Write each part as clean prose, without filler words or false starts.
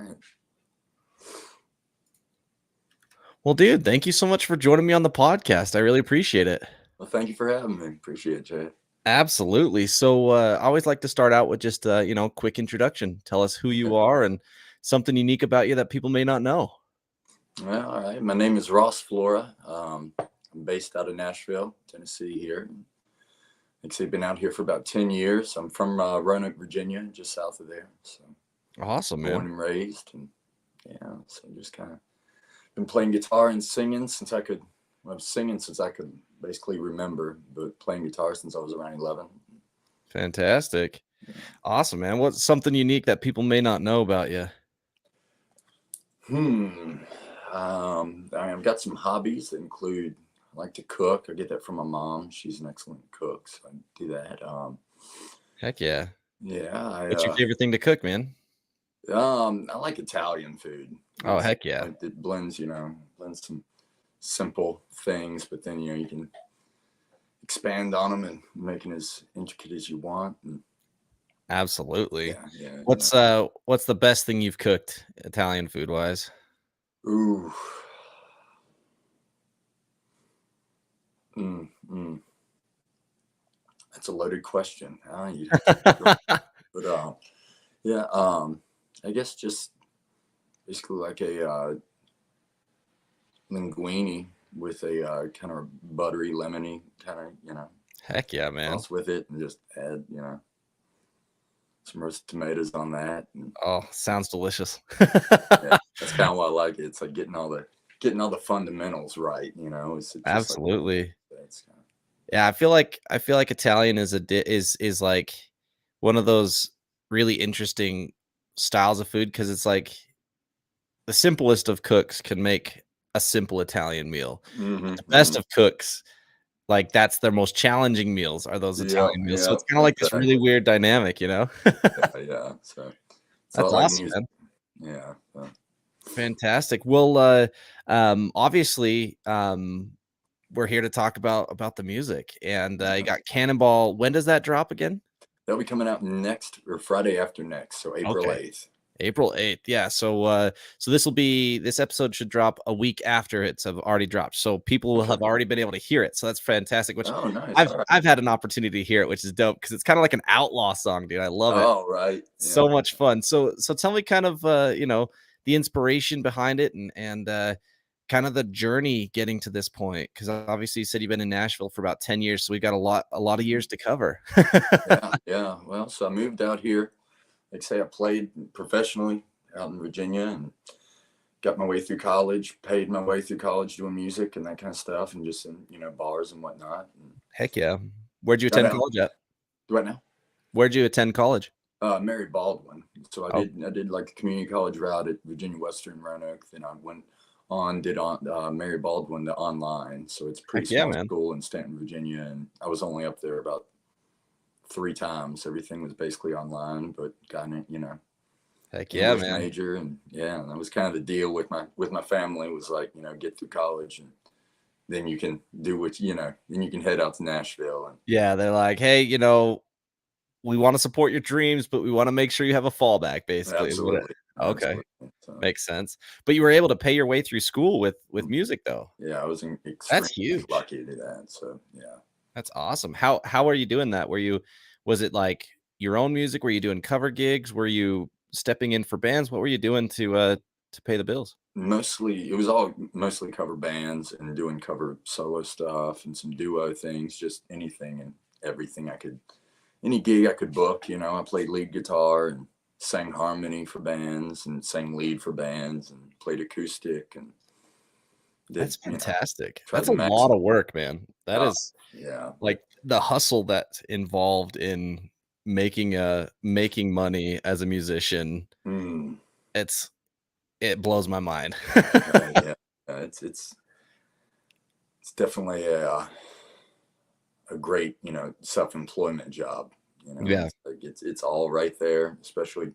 right. Well, dude, thank you so much for joining me on the podcast. I really appreciate it. Well, thank you for having me. Appreciate it, Jay. Absolutely. So, I always like to start out with just quick introduction. Tell us who you Okay. are and something unique about you that people may not know. Well, all right. My name is Ross Flora. I'm based out of Nashville, Tennessee here. Like I say, been out here for about 10 years. I'm from Roanoke, Virginia, just south of there. So Awesome, born man. and raised. And yeah, so just kind of been playing guitar and singing since I could. Well, I was singing since I could basically remember, but playing guitar since I was around 11. Fantastic. Yeah. Awesome, man. What's something unique that people may not know about you? I've got some hobbies that include I like to cook. I get that from my mom. She's an excellent cook, so I do that. Heck yeah. Yeah, What's your favorite thing to cook, man? I like Italian food. Oh, heck yeah. It blends, blends some simple things, but then you can expand on them and make it as intricate as you want. And Absolutely. yeah. What's the best thing you've cooked Italian food wise? Ooh. That's a loaded question. But yeah, I guess just basically like a linguine with a kind of buttery, lemony kind of, Heck yeah, man. sauce with it, and just add, some roasted tomatoes on that. And Oh, sounds delicious. yeah, that's kind of why I like it. It's like getting all the fundamentals right. It's just Absolutely. like that's kind of, Yeah, I feel like Italian is like one of those really interesting styles of food because it's like the simplest of cooks can make a simple Italian meal. But the best of cooks, like that's their most challenging meals are those Italian meals. So yeah, it's kind of like this really exactly. weird dynamic, Yeah. So I That's like awesome, music. man. Yeah. Fantastic. Well, obviously, we're here to talk about the music, and you got Cannonball. When does that drop again? They'll be coming out next or Friday after next, so April Okay. 8th. April 8th. Yeah. So this episode should drop a week after it's have already dropped. So people will have already been able to hear it. So that's fantastic, which Oh, nice. I've All right. I've had an opportunity to hear it, which is dope because it's kind of like an outlaw song, dude. I love it. Oh, right. So much fun. So tell me kind of the inspiration behind it and kind of the journey getting to this point, because obviously you said you've been in Nashville for about 10 years, so we've got a lot of years to cover. Yeah. Well, so I moved out here. Like I say, I played professionally out in Virginia and got my way through college, paid my way through college doing music and that kind of stuff, and just in bars and whatnot. And Heck yeah. Where'd you got attend out college at? right now. Where'd you attend college? Mary Baldwin. So Oh, I did like the community college route at Virginia Western Roanoke. Then I went did on Mary Baldwin the online. So it's a pretty heck yeah, small man. school in Stanton, Virginia, and I was only up there about 3 times. Everything was basically online, but got an Heck yeah, English man. major, and and that was kind of the deal with my family was like get through college and then you can do what then you can head out to Nashville and Yeah, they're like, hey, we want to support your dreams, but we want to make sure you have a fallback, basically. absolutely, Okay. So, Makes sense. But you were able to pay your way through school with music, though. yeah, I was That's extremely huge. lucky to do that. So yeah. That's awesome. How are you doing that? Was it like your own music? Were you doing cover gigs? Were you stepping in for bands? What were you doing to pay the bills? It was all mostly cover bands and doing cover solo stuff and some duo things, just anything and everything any gig I could book. I played lead guitar and sang harmony for bands and sang lead for bands and played acoustic and did, That's fantastic. tried That's to a max. lot of work, man. That is Yeah. like the hustle that's involved in making money as a musician. Mm, It blows my mind. yeah. It's definitely a great, self-employment job. Yeah. It's all right there, especially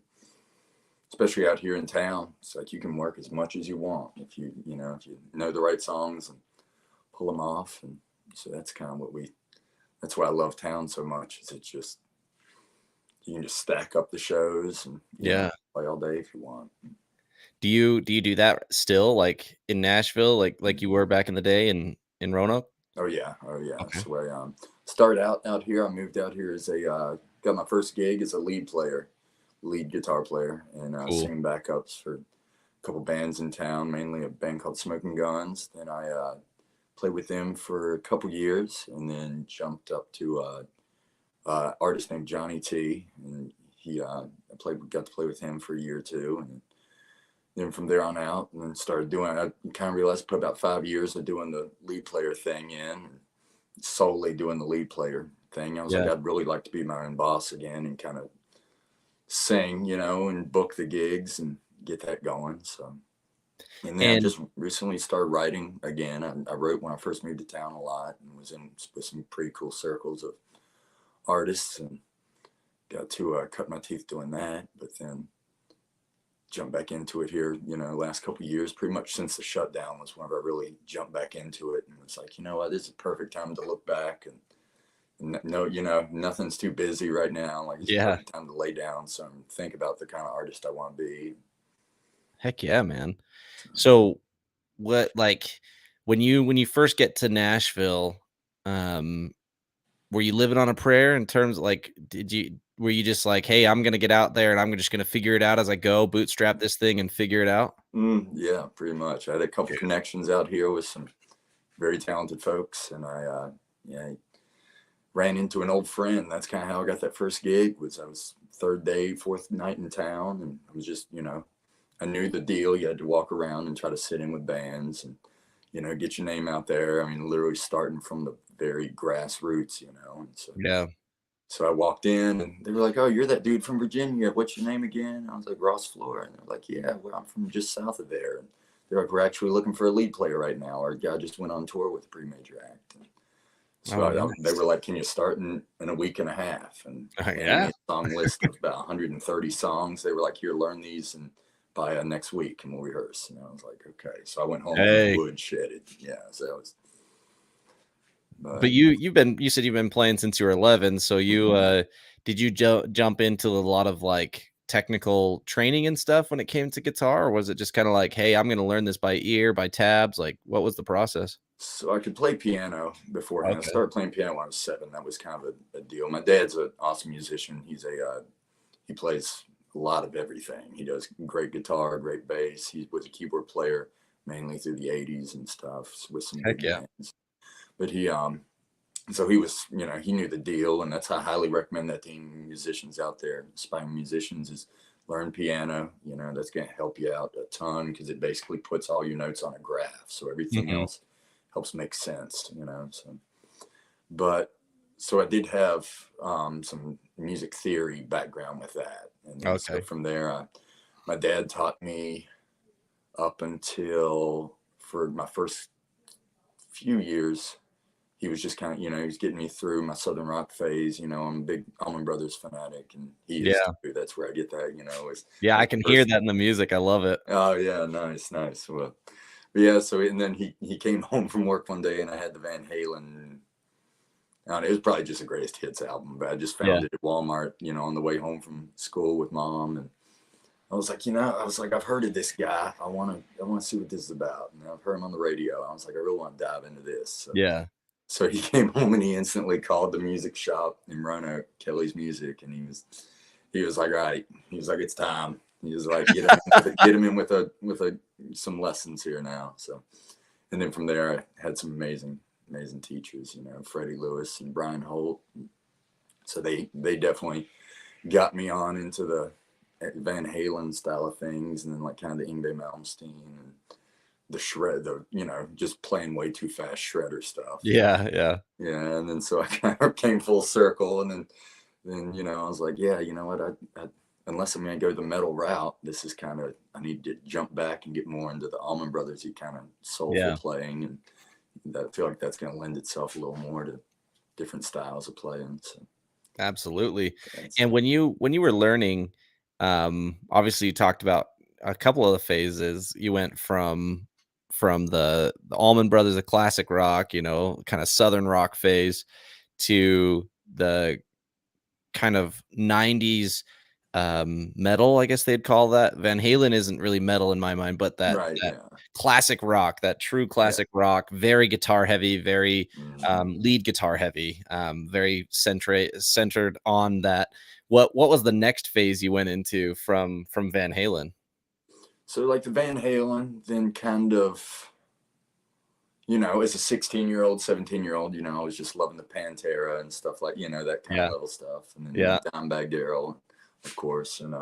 out here in town. It's like you can work as much as you want if you know the right songs and pull them off. And so that's kind of that's why I love town so much. Is it's just you can just stack up the shows and Yeah. play all day if you want. Do you do that still, like in Nashville, like you were back in the day in Roanoke? Oh yeah, oh yeah. Okay, So I started out here. I moved out here as a got my first gig as a lead guitar player, and cool. singing backups for a couple bands in town, mainly a band called Smoking Guns. Then I played with them for a couple years, and then jumped up to artist named Johnny T, and he got to play with him for a year or two, and then from there on out, and then started doing. I kind of realized I put about 5 years of doing the lead player thing in, solely doing the lead player thing. I was like, Yeah, I'd really like to be my own boss again and kind of sing, and book the gigs and get that going. So, and then I and just recently started writing again. I wrote when I first moved to town a lot and was in with some pretty cool circles of artists and got to cut my teeth doing that. But then jumped back into it here, last couple of years, pretty much since the shutdown was whenever I really jumped back into it and was like, you know what, this is a perfect time to look back and no, nothing's too busy right now. Like it's a yeah. perfect time to lay down some, think about the kind of artist I want to be. Heck yeah, man. So, So what like when you first get to Nashville, um, were you living on a prayer in terms of like were you just like, hey, I'm gonna get out there and I'm just gonna figure it out as I go, bootstrap this thing and figure it out? yeah, pretty much. I had a couple Good. connections out here with some very talented folks, and yeah, ran into an old friend. That's kind of how I got that first gig. Was I was third day, fourth night in town, and I was just, I knew the deal. You had to walk around and try to sit in with bands and, get your name out there. I mean, literally starting from the very grassroots, and Yeah. so I walked in and they were like, "Oh, you're that dude from Virginia. What's your name again?" I was like, "Ross Flora." And they're like, "Yeah, well, I'm from just south of there." And they're like, "We're actually looking for a lead player right now. Our guy just went on tour with a pretty major act." And so Oh, they nice. were like, "Can you start in a week and a half?" And handed me Yeah. a song list of about 130 songs. They were like, "Here, learn these and by next week and we'll rehearse." And I was like, "Okay." So I went home and Hey. woodshedded. Yeah. So it was, But but you said you've been playing since you were 11, so mhm. did you jump into a lot of like technical training and stuff when it came to guitar, or was it just kind of like, hey, I'm gonna learn this by ear, by tabs? Like, what was the process? So I could play piano beforehand. I Okay. started playing piano when I was 7. That was kind of a deal. My dad's an awesome musician. He plays a lot of everything. He does great guitar, great bass. He was a keyboard player mainly through the 80s and stuff with some Heck big yeah. bands. But so he was, he knew the deal, and that's I highly recommend that to any musicians out there, aspiring musicians, is learn piano. That's going to help you out a ton because it basically puts all your notes on a graph, so everything Hmm. else helps make sense. So, but so I did have some music theory background with that, and then so Okay. from there, my dad taught me up until for my first few years he was just kind of, he was getting me through my Southern rock phase. I'm a big Allman Brothers fanatic, and he is Yeah. too. That's where I get that. Is Yeah, I his can hear first. that in the music. I love it. Oh yeah, nice, nice. Well, but yeah. So and then he came home from work one day, and I had the Van Halen. It was probably just a greatest hits album, but I just Yeah. found it at Walmart, on the way home from school with mom, and I was like, I've heard of this guy. I want to see what this is about, and I've heard him on the radio. I was like, I really want to dive into this. Yeah. So he came home and he instantly called the music shop in Roanoke, Kelly's Music, and he was like, all right. He was like, it's time. He was like, get him in with some lessons here now. So, and then from there, I had some amazing teachers. Freddie Lewis and Brian Holt. So they definitely got me on into the Van Halen style of things, and then like kind of the Yngwie Malmsteen and the shred, just playing way too fast shredder stuff. Yeah. Yeah. Yeah, and then so I kind of came full circle, and then I was like, yeah, you know what, unless I'm gonna go the metal route, this is kind of I need to jump back and get more into the Allman Brothers kind of soulful Yeah. playing, and that I feel like that's gonna lend itself a little more to different styles of playing. So Absolutely. that's And when you were learning, obviously you talked about a couple of the phases. You went from the Allman Brothers, the classic rock, kind of southern rock phase, to the kind of 90s metal, I guess they'd call that. Van Halen isn't really metal in my mind, but Right. that Yeah. classic rock, that true Yeah. classic rock, very guitar heavy, very Mhm. lead guitar heavy, very centered on that. What was the next phase you went into from Van Halen? So like the Van Halen, then kind of, as a 16-year-old, 17-year-old, I was just loving the Pantera and stuff like, that kind of Yeah, level stuff. And then, yeah. Dimebag Darrell, of course. And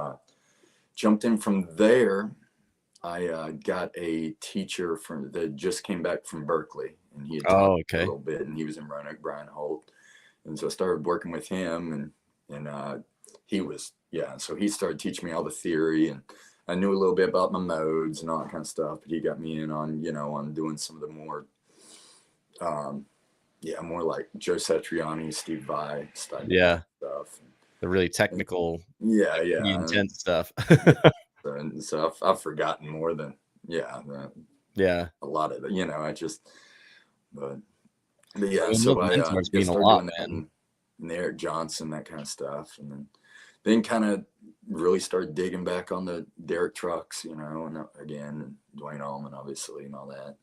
jumped in from there. I got a teacher that just came back from Berkeley, and he had taught Oh, me a okay. little bit, and he was in Roanoke, Brian Holt. And so I started working with him, and he was, yeah. So he started teaching me all the theory, and I knew a little bit about my modes and all that kind of stuff. But he got me in on, on doing some of the more, um, yeah, more like Joe Satriani, Steve Vai Yeah, stuff. the really And technical, yeah, like pretty yeah, and intense stuff. yeah. And so I've forgotten more than, yeah, Yeah. a lot of it. I just, but yeah. I mean, So those I mentors mean just a started lot, doing that, man. and Eric Johnson, that kind of stuff, and then kind of really started digging back on the Derek Trucks, and again, and Dwayne Allman, obviously, and all that.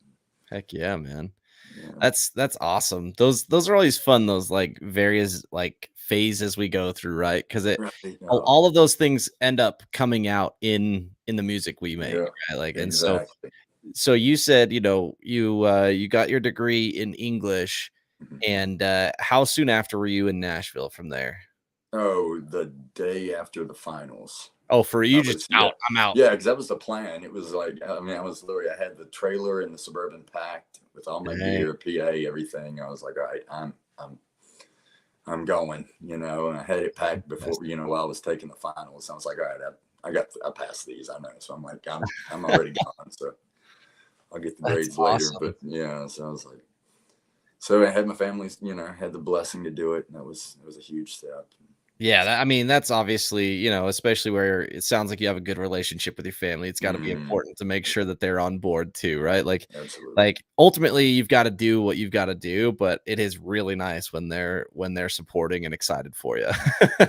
Heck yeah, man. Yeah, That's awesome. Those are always fun, those, like, various, like, phases we go through, right? 'Cause it right. all of those things end up coming out in the music we make, Yeah, right? Like, and exactly. so you said, you got your degree in English, Mhm. and, how soon after were you in Nashville from there? Oh, the day after the finals. Oh, for I you just was, yeah. out, I'm out. Yeah, because that was the plan. It was like, I mean, I had the trailer and the Suburban packed with all my Dang, gear, PA, everything. I was like, all right, I'm going, and I had it packed before, fantastic. while I was taking the finals. I was like, all right, I passed these, I know. So I'm like, I'm already gone. So I'll get the That's grades later. awesome. But yeah, so I was like, so I had my family, had the blessing to do it, and it was a huge step. Yeah, I mean, that's obviously, especially where it sounds like you have a good relationship with your family. It's got to be Mm, important to make sure that they're on board too, right? absolutely. Like ultimately, you've got to do what you've got to do, but it is really nice when they're supporting and excited for you.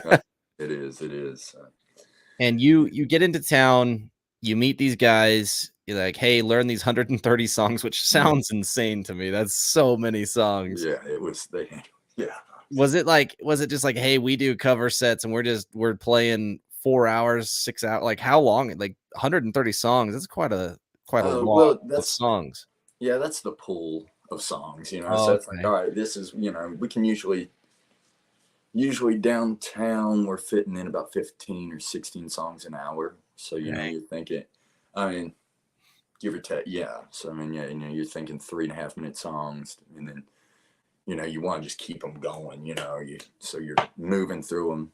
Uh, It is. It is. And you get into town, you meet these guys. You're like, hey, learn these 130 songs, which Mm, sounds insane to me. That's so many songs. yeah, it was. Yeah. Was it just like, "Hey, we do cover sets and we're playing 4 hours, 6 hours," like, how long? Like, 130 songs, that's quite a long Well, of songs. that's the pool of songs, So Oh, it's like, okay. all right, this is, we can usually downtown we're fitting in about 15 or 16 songs an hour. So Dang. you're thinking, I mean, give or take, yeah. So I mean, yeah, you're thinking 3.5 minute songs, and then you want to just keep them going. So you're moving through them.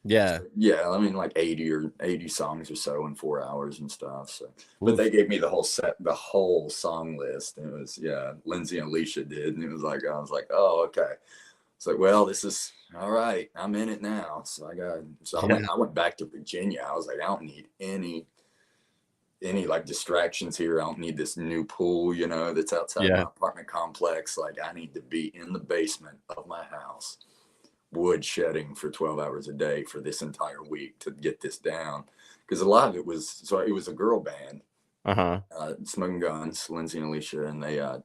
Yeah. So, yeah, I mean, like 80 songs or so in 4 hours and stuff. So, but they Oof. gave me the whole set, the whole song list. And it was, yeah, Lindsay and Alicia did. And it was like, I was like, oh, okay. It's like, well, this is all right. I'm in it now. So Yeah. I went back to Virginia. I was like, I don't need any like distractions here. I don't need this new pool, that's outside Yeah. my apartment complex. Like I need to be in the basement of my house, wood shedding for 12 hours a day for this entire week to get this down. Because a lot of it was a girl band, Uh-huh. Smoking Guns, Lindsay and Alicia, and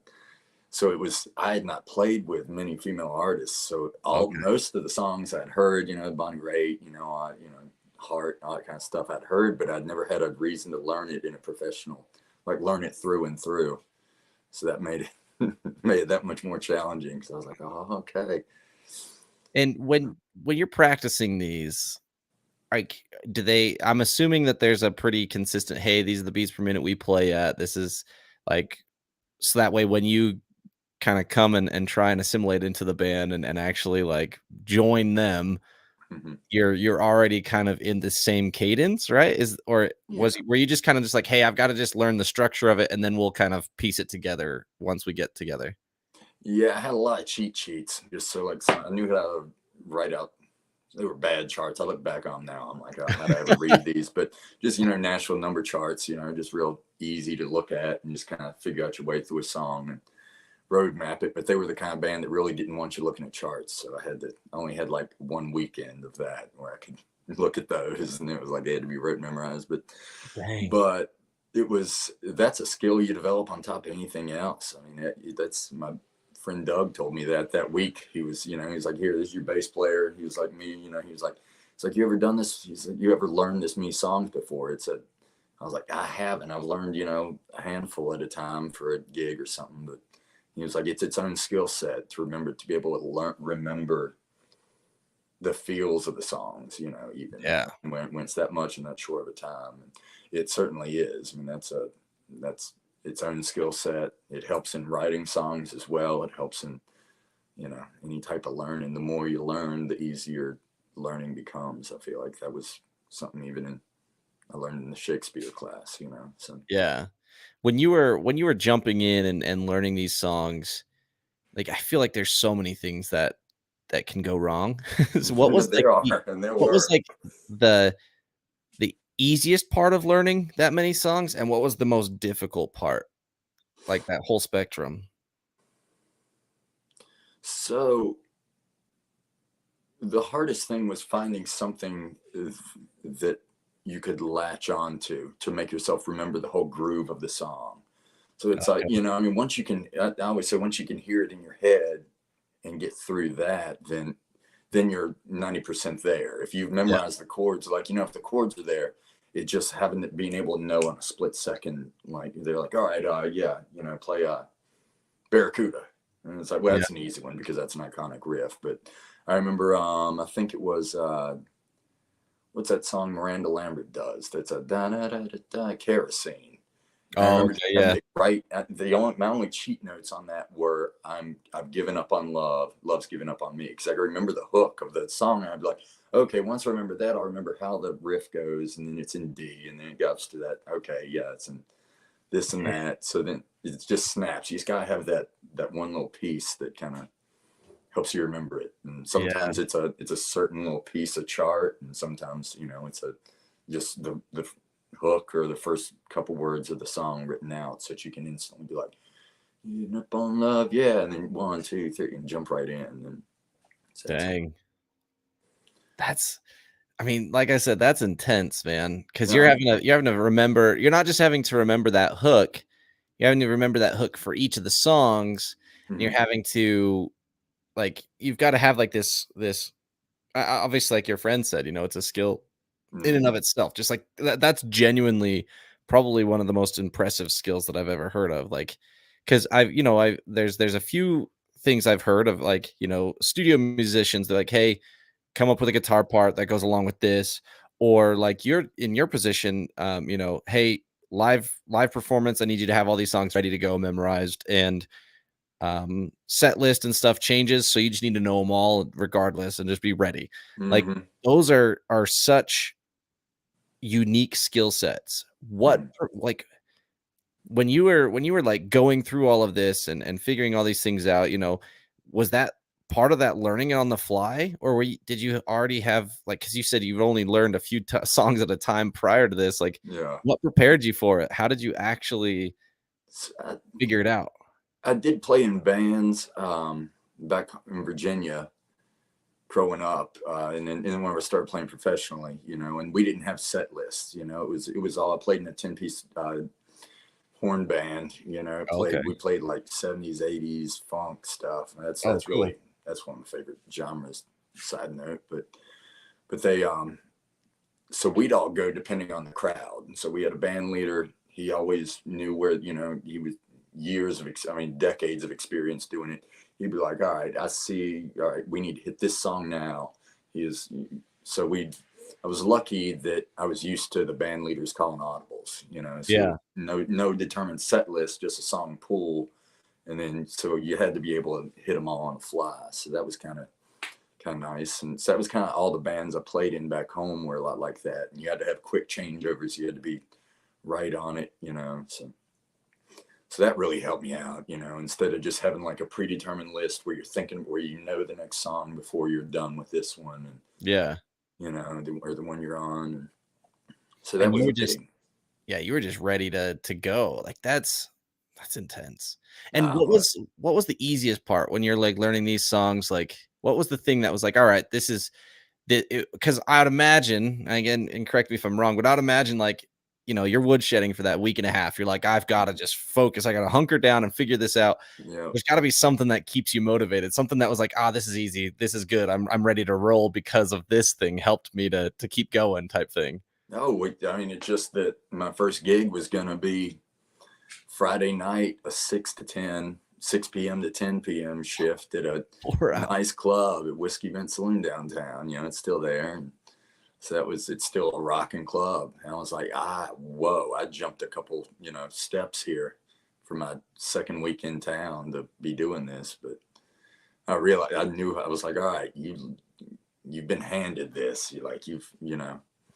so it was, I had not played with many female artists. So Okay. most of the songs I'd heard, Bonnie Raitt, Heart, all that kind of stuff I'd heard, but I'd never had a reason to learn it in a professional, like learn it through and through. So that made it, made it that much more challenging because I was like, oh, okay. And when you're practicing these, like, I'm assuming that there's a pretty consistent, "Hey, these are the beats per minute we play at. This is," like, so that way when you kinda come and try and assimilate into the band and actually, like, join them, Mhm. you're already kind of in the same cadence, right? Yeah. Were you just kinda just like, "Hey, I've gotta just learn the structure of it, and then we'll kind of piece it together once we get together?" Yeah, I had a lot of cheat sheets just so like I knew how to write out. They were bad charts. I look back on them now. I'm like, oh, how'd I ever read these? But just Nashville number charts. Just real easy to look at and just kind of figure out your way through a song and road map it. But they were the kind of band that really didn't want you looking at charts. So I only had like one weekend of that where I could look at those, and it was like they had to be memorized. Dang. But that's a skill you develop on top of anything else. I mean, that's my friend Doug told me that week. He was, he's like, here, this is your bass player. He was like me, he was like, it's like, you ever done this? He said, you ever learned this many songs before? I was like, I haven't. I've learned, a handful at a time for a gig or something. But he was like, it's its own skill set to remember, to be able to remember the feels of the songs, even Yeah. when it's that much in that short of a time. And it certainly is. I mean, that's its own skill set. It helps in writing songs as well. It helps in, any type of learning. The more you learn, the easier learning becomes. I feel like that was something I learned in the Shakespeare class, so. Yeah. When you were jumping in and learning these songs, like, I feel like there's so many things that can go wrong. So There are, and there what was were. like the the easiest part of learning that many songs, and what was the most difficult part? Like that whole spectrum. So the hardest thing was finding something that you could latch on to make yourself remember the whole groove of the song. So it's like, Okay. I mean, I always say, once you can hear it in your head and get through that, then you're 90% there. If you've Yeah. memorized the chords, like, if the chords are there, it just having it, being able to know in a split second, like they're like, all right, yeah, play Barracuda. And it's like, well, Yeah. that's an easy one because that's an iconic riff. But I remember, I think it was, what's that song Miranda Lambert does? That's a da da da da da kerosene. And I Oh, remember just okay, having yeah. to write my only cheat notes on that were I've given up on love, love's given up on me. Because I remember the hook of the song, and I'd be like, okay, once I remember that, I'll remember how the riff goes, and then it's in D, and then it goes to that. Okay, yeah, it's in this and that. So then it just snaps. You just gotta have that one little piece that kind of helps you remember it. And Yeah. sometimes it's a certain little piece of chart, and sometimes it's just the hook or the first couple words of the song written out, so that you can instantly be like, "Getting up on love, yeah," and then 1, 2, 3, and jump right in. And so that's it. Dang. That's I mean, like I said, that's intense, man. Because Yeah. you're having to remember you're not just having to remember that hook, you're having to remember that hook for each of the songs, and you're Mm-hmm. having to like, you've gotta have, like, this obviously, like your friend said, it's a skill in and Mm-hmm. of itself. Just like that's genuinely probably one of the most impressive skills that I've ever heard of. Like, because I there's a few things I've heard of, like, studio musicians. They're like, hey, come up with a guitar part that goes along with this, or like you're in your position, hey, live performance. I need you to have all these songs ready to go, memorized, and set list and stuff changes, so you just need to know them all regardless and just be ready. Like, Mm-hmm. those are such unique skill sets. Mm-hmm. Like, when you were like going through all of this and figuring all these things out, was that part of that learning it on the fly, or did you already have, like, because you said you've only learned a few songs at a time prior to this, like, Yeah. what prepared you for it? How did you actually So figure it out? I did play in bands back in Virginia growing up, and when I started playing professionally, and we didn't have set lists. It was all, I played in a 10-piece horn band. Okay. We played like 70s, 80s funk stuff. And that's Oh, that's cool. really that's one of my favorite genres. Side note, but they so we'd all go depending on the crowd, and so we had a band leader. He always knew where, he was decades of experience doing it. He'd be like, all right, I see, all right, we need to hit this song now. He is so we I was lucky that I was used to the band leaders calling audibles, so Yeah. no determined set list, just a song pool. And then so you had to be able to hit them all on the fly. So that was kind of nice. And so that was kind of all the bands I played in back home were a lot like that. And you had to have quick changeovers. You had to be right on it, so that really helped me out, instead of just having like a predetermined list where you're thinking, where the next song before you're done with this one, and Yeah. or the one you're on. And so that And was you a were just big, yeah, you were just ready to go. Like, that's intense. And uh, what was the easiest part when you're, like, learning these songs? Like, what was the thing that was like, "All right, this is Because I'd imagine, again, and correct me if I'm wrong, but I'd imagine like, you're woodshedding for that week and a half. You're like, I've got to just focus. I got to hunker down and figure this out. Yeah. There's got to be something that keeps you motivated. Something that was like, this is easy. This is good. I'm ready to roll because of this thing helped me to keep going type thing. No, I mean, it's just that my first gig was going to be Friday night, a 6 p.m. to 10 p.m. shift at a Flora. nice club at Whiskey Vent Saloon downtown. It's still there. And so it's still a rocking club. And I was like, whoa, I jumped a couple, steps here for my second week in town to be doing this. But I realized, I was like, all right, you've been handed this.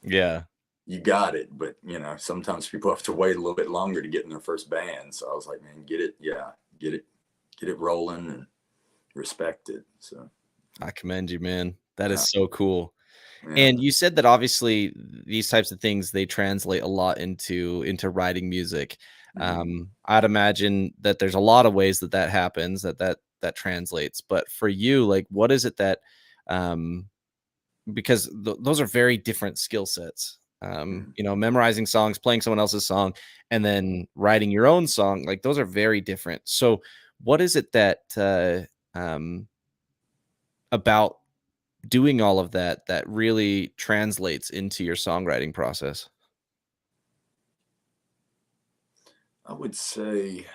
Yeah. You got it. But, sometimes people have to wait a little bit longer to get in their first band. So I was like, man, get it rolling and respect it. So I commend you, man. That is so cool. yeah. And you said that obviously these types of things, they translate a lot into writing music. I'd imagine that there's a lot of ways that happens, that translates. But for you, like, what is it that, because those are very different skill sets. Memorizing songs, playing someone else's song, and then writing your own song, like those are very different. So what is it that about doing all of that really translates into your songwriting process? I would say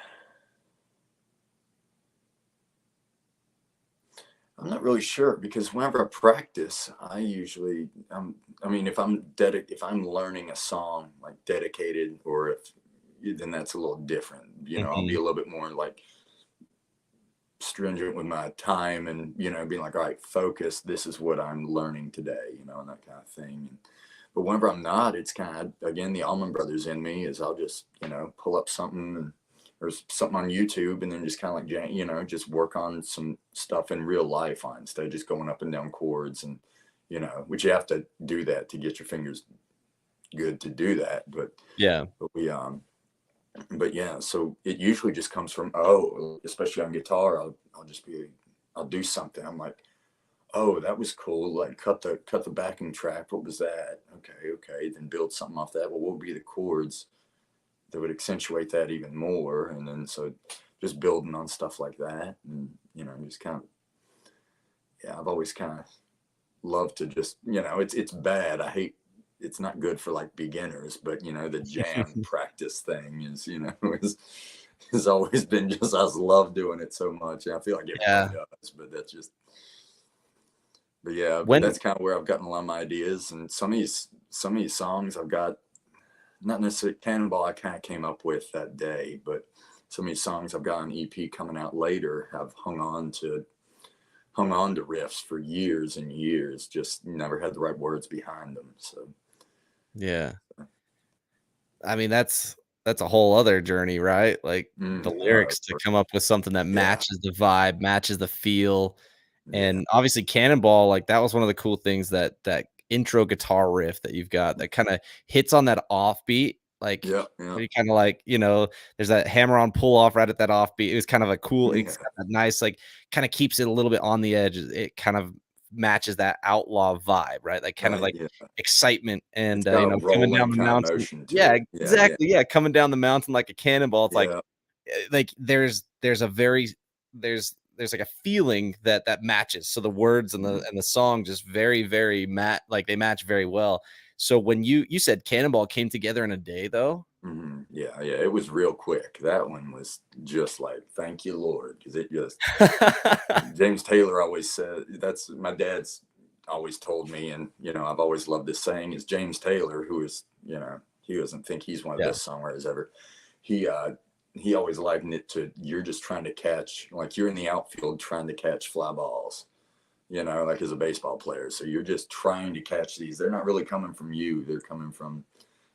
I'm not really sure because whenever I practice, I usually, I mean, if I'm learning a song like dedicated, or then that's a little different. I'll be a little bit more like stringent with my time and, being like, all right, focus, this is what I'm learning today, and that kind of thing. But whenever I'm not, it's kind of, again, the Allman Brothers in me is I'll just, pull up something or something on YouTube and then just kind of like, just work on some stuff in real life instead of just going up and down chords and, which you have to do that to get your fingers good to do that. But Yeah. but yeah, so it usually just comes from, especially on guitar, I'll do something. I'm like, oh, that was cool. Like cut the backing track. What was that? Okay. Then build something off that. Well, what would be the chords that would accentuate that even more? And then so just building on stuff like that, and just kind of, yeah, I've always kind of loved to just, it's bad. It's not good for like beginners, but the jam practice thing is, has always been just, I love doing it so much. And I feel like everybody does, but yeah, that's kind of where I've gotten a lot of my ideas. And some of these songs I've got, not necessarily Cannonball, I kind of came up with that day, but some of these songs I've got an EP coming out later have hung on to riffs for years and years, just never had the right words behind them. So yeah, I mean, that's a whole other journey, right? Like the lyrics to come up with something that matches the vibe, matches the feel. And obviously Cannonball, like that was one of the cool things, that intro guitar riff that you've got that kind of hits on that offbeat, like where you kind of like, there's that hammer on pull off right at that offbeat. It was kind of a cool, it's got a nice, like kind of keeps it a little bit on the edge. It kind of matches that outlaw vibe, right? Like kind of like excitement and coming down the mountain. Yeah, exactly. Yeah, coming down the mountain like a cannonball. It's like there's like a feeling that matches. So the words and the song just very, very like they match very well. So when you said Cannonball came together in a day, though. Yeah, it was real quick. That one was just like, thank you, Lord, because it just James Taylor always said, that's my dad's always told me, and I've always loved this saying, is James Taylor, who is, he doesn't think he's one of the best songwriters ever. He always likened it to, you're just trying to catch, like you're in the outfield trying to catch fly balls, like as a baseball player. So you're just trying to catch these. They're not really coming from you. They're coming from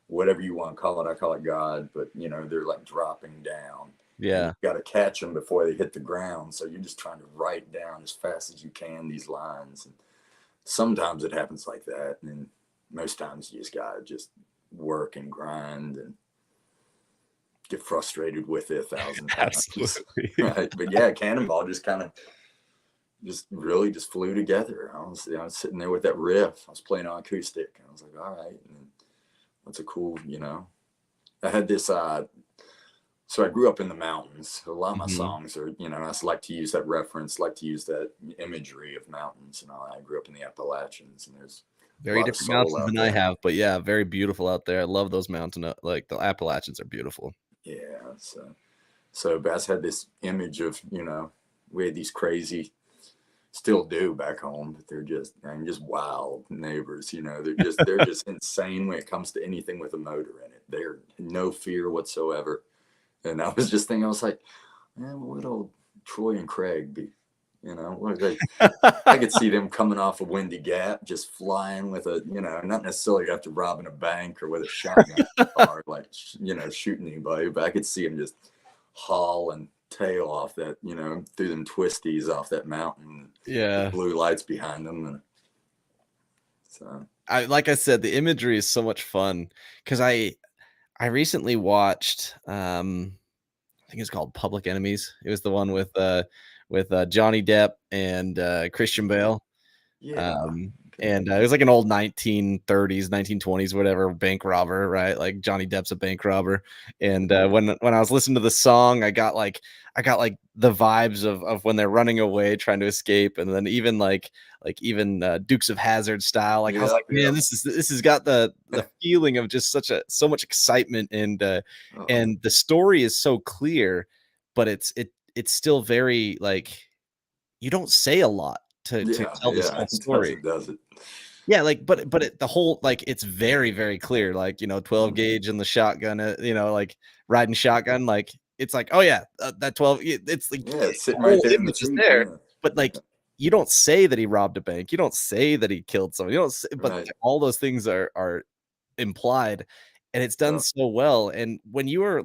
whatever you want to call it. I call it God, but they're like dropping down. Yeah. You got to catch them before they hit the ground. So you're just trying to write down as fast as you can these lines. And sometimes it happens like that. And most times you just got to just work and grind and get frustrated with it 1,000 times. Absolutely. Right. But yeah, Cannonball just kind of, just really just flew together. I was sitting there with that riff. I was playing on acoustic. I was like, all right, and that's a cool, I had this. So I grew up in the mountains. A lot of my Mhm. songs are, I just like to use that reference, like to use that imagery of mountains. And I grew up in the Appalachians, and there's a Very lot of different soul mountains out than I there. have, but yeah, very beautiful out there. I love those mountain like, the Appalachians are beautiful. Yeah. So Bass had this image of, we had these crazy, still do back home, but just wild neighbors. They're just insane when it comes to anything with a motor in it. They're no fear whatsoever. And I was just thinking, I was like, man, what would old Troy and Craig be? What they, I could see them coming off a windy gap, just flying with not necessarily after robbing a bank or with a shotgun or like, shooting anybody, but I could see them just haul and tail off that, through them twisties off that mountain, with Yeah. blue lights behind them. And so, Like I said, the imagery is so much fun because I recently watched, I think it's called Public Enemies. It was the one with Johnny Depp and Christian okay. Bale. Yeah. Um, Okay. and it was like an old 1930s, 1920s, whatever bank robber, right? Like Johnny Depp's a bank robber. And when I was listening to the song, I got like the vibes of when they're running away, trying to escape, and then even Dukes of Hazard style. Like I was Yep. like, man, Yep. this has got the feeling of just so much excitement, Oh, and the story is so clear, but it's still very like you don't say a lot to yeah. tell this Yeah. whole It does story. it. Does it? Yeah, like, the whole like, it's very, very clear, like, 12 Mhm. gauge and the shotgun, like, riding shotgun, like, it's like, "Oh, yeah, that 12" it's like, Yeah. It's the sitting right whole there in the image is seat. there, Yeah. but, like, you don't say that he robbed a bank, you don't say that he killed someone, you don't say but Right. all those things are implied, and it's done Yeah. so well, and when you're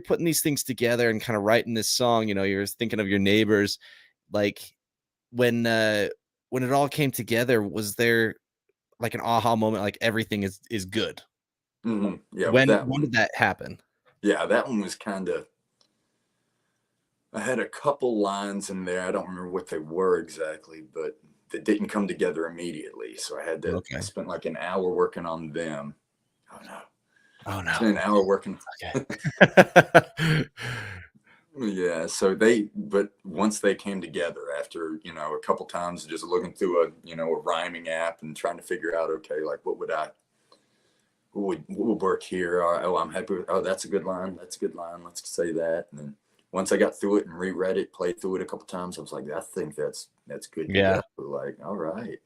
putting these things together and kinda writing this song, you're thinking of your neighbors, like, when, uh when it all came together, was there like an aha moment, like everything is good? Yeah. With When that when one. did that happen? Yeah. That one was kind of, I had a couple lines in there. I don't remember what they were exactly, but they didn't come together immediately. So I Okay. spent like an hour working on them. Oh no. Oh, no. Spent an hour working. Okay. Yeah. But once they came together after, a couple times just looking through a rhyming app and trying to figure out, okay, like what would work here? Or, oh, I'm happy with, oh, that's a good line. That's a good line. Let's say that. And then once I got through it and reread it, played through it a couple times, I was like, I think that's good to go. Yeah. Like, all right.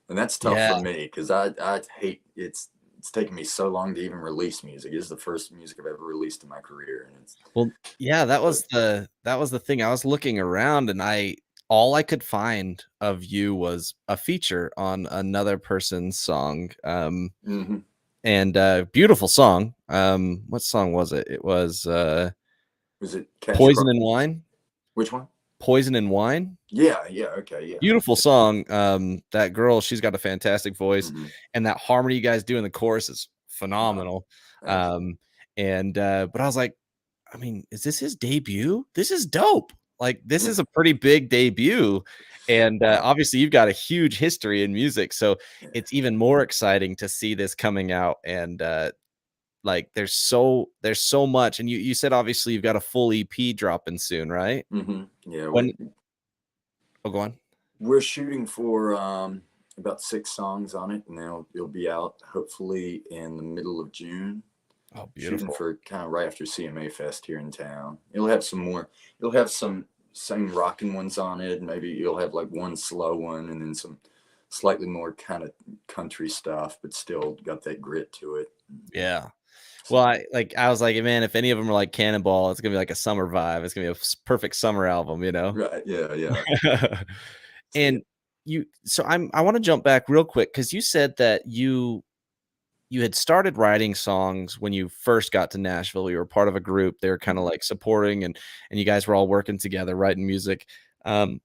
And that's tough Yeah. for me because I hate it's taken me so long to even release music. This is the first music I've ever released in my career, and it's Well, yeah, but that was the thing. I was looking around and I all I could find of you was a feature on another person's song, mhm. and, beautiful song. What song was it? It was, Was it Cash Poison and Crawford? Wine? Which one? Poison and Wine? Yeah, yeah, okay, yeah. Beautiful song. That girl, she's got a fantastic voice, Hmm. and that harmony you guys do in the chorus is Oh, phenomenal. thank you. But I was like, I mean, is this his debut? This is dope. Like, this Yeah, is a pretty big debut, and, yeah, obviously, you've got a huge history in music, so yeah. it's even more exciting to see this coming out, and, like, there's so much, and you said, obviously, you've got a full EP dropping soon, right? Yeah, When Oh, go on. we're shooting for about 6 songs on it, and then it'll be out hopefully in the middle of June. Oh, Shooting beautiful. for kind of right after CMA Fest here in town. It'll have some more. It'll have some same rocking ones on it. Maybe you'll have like one slow one, and then some slightly more kind of country stuff, but still got that grit to it. Yeah. Well, So I was like, man, if any of them are like Cannonball, it's gonna be like a summer vibe. It's gonna be a perfect summer album, you know? right, yeah, yeah. So, And I want to jump back real quick because you said that you had started writing songs when you first got to Nashville. You were part of a group. They were kind of mhm. like supporting, and you guys were all working together, writing music. Um,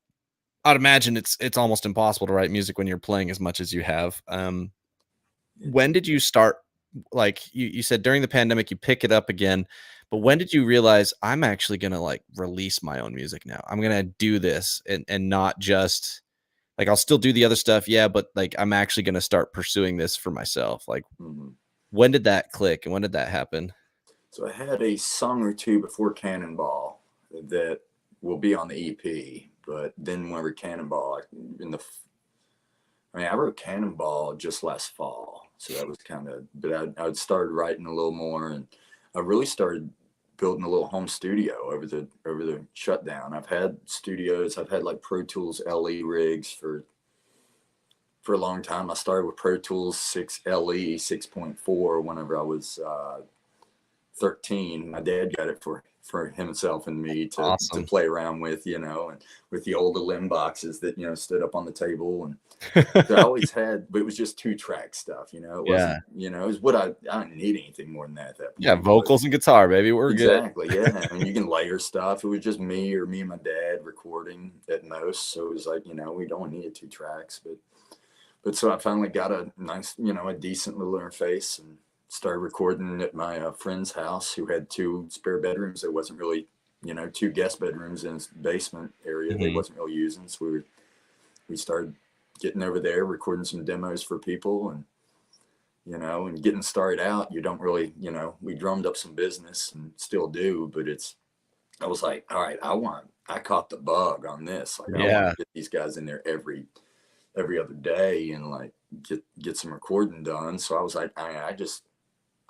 I'd imagine it's almost impossible to write music when you're playing as much as you have. It's When did you start? Like you said during the pandemic, you pick it up again, But when did you realize I'm actually gonna like release my own music now? I'm gonna do this and not just like I'll still do the other stuff, yeah, but like I'm actually gonna start pursuing this for myself. Like Mhm. when did that click and when did that happen? So I had a song or two before Cannonball that will be on the EP, but then whenever Cannonball in the I mean, I wrote Cannonball just last fall, so that was kind of. But I'd started writing a little more, and I really started building a little home studio over the shutdown. I've had studios. I've had like Pro Tools LE rigs for a long time. I started with Pro Tools 6 LE 6.4 whenever I was 13. My dad got it for himself and me to Awesome. play around with, and with the old limb boxes that stood up on the table. And so I always had, but it was just 2-track stuff. It Yeah. wasn't, it was what I didn't need anything more than that at that Yeah, point. But vocals and guitar, baby. We're good. exactly, yeah. I mean, you can layer stuff. It was just me and my dad recording at most. So it was like, we don't need 2 tracks, but so I finally got a nice, a decent little interface and started recording at my friend's house who had 2 spare bedrooms. There wasn't really, 2 guest bedrooms in his basement area. They Mhm. wasn't really using. So we started getting over there, recording some demos for people and getting started out. You don't really, we drummed up some business and still do, but I was like, all right, I caught the bug on this. Like I want Yeah. to get these guys in there every other day and like get some recording done. So I was like, I'll just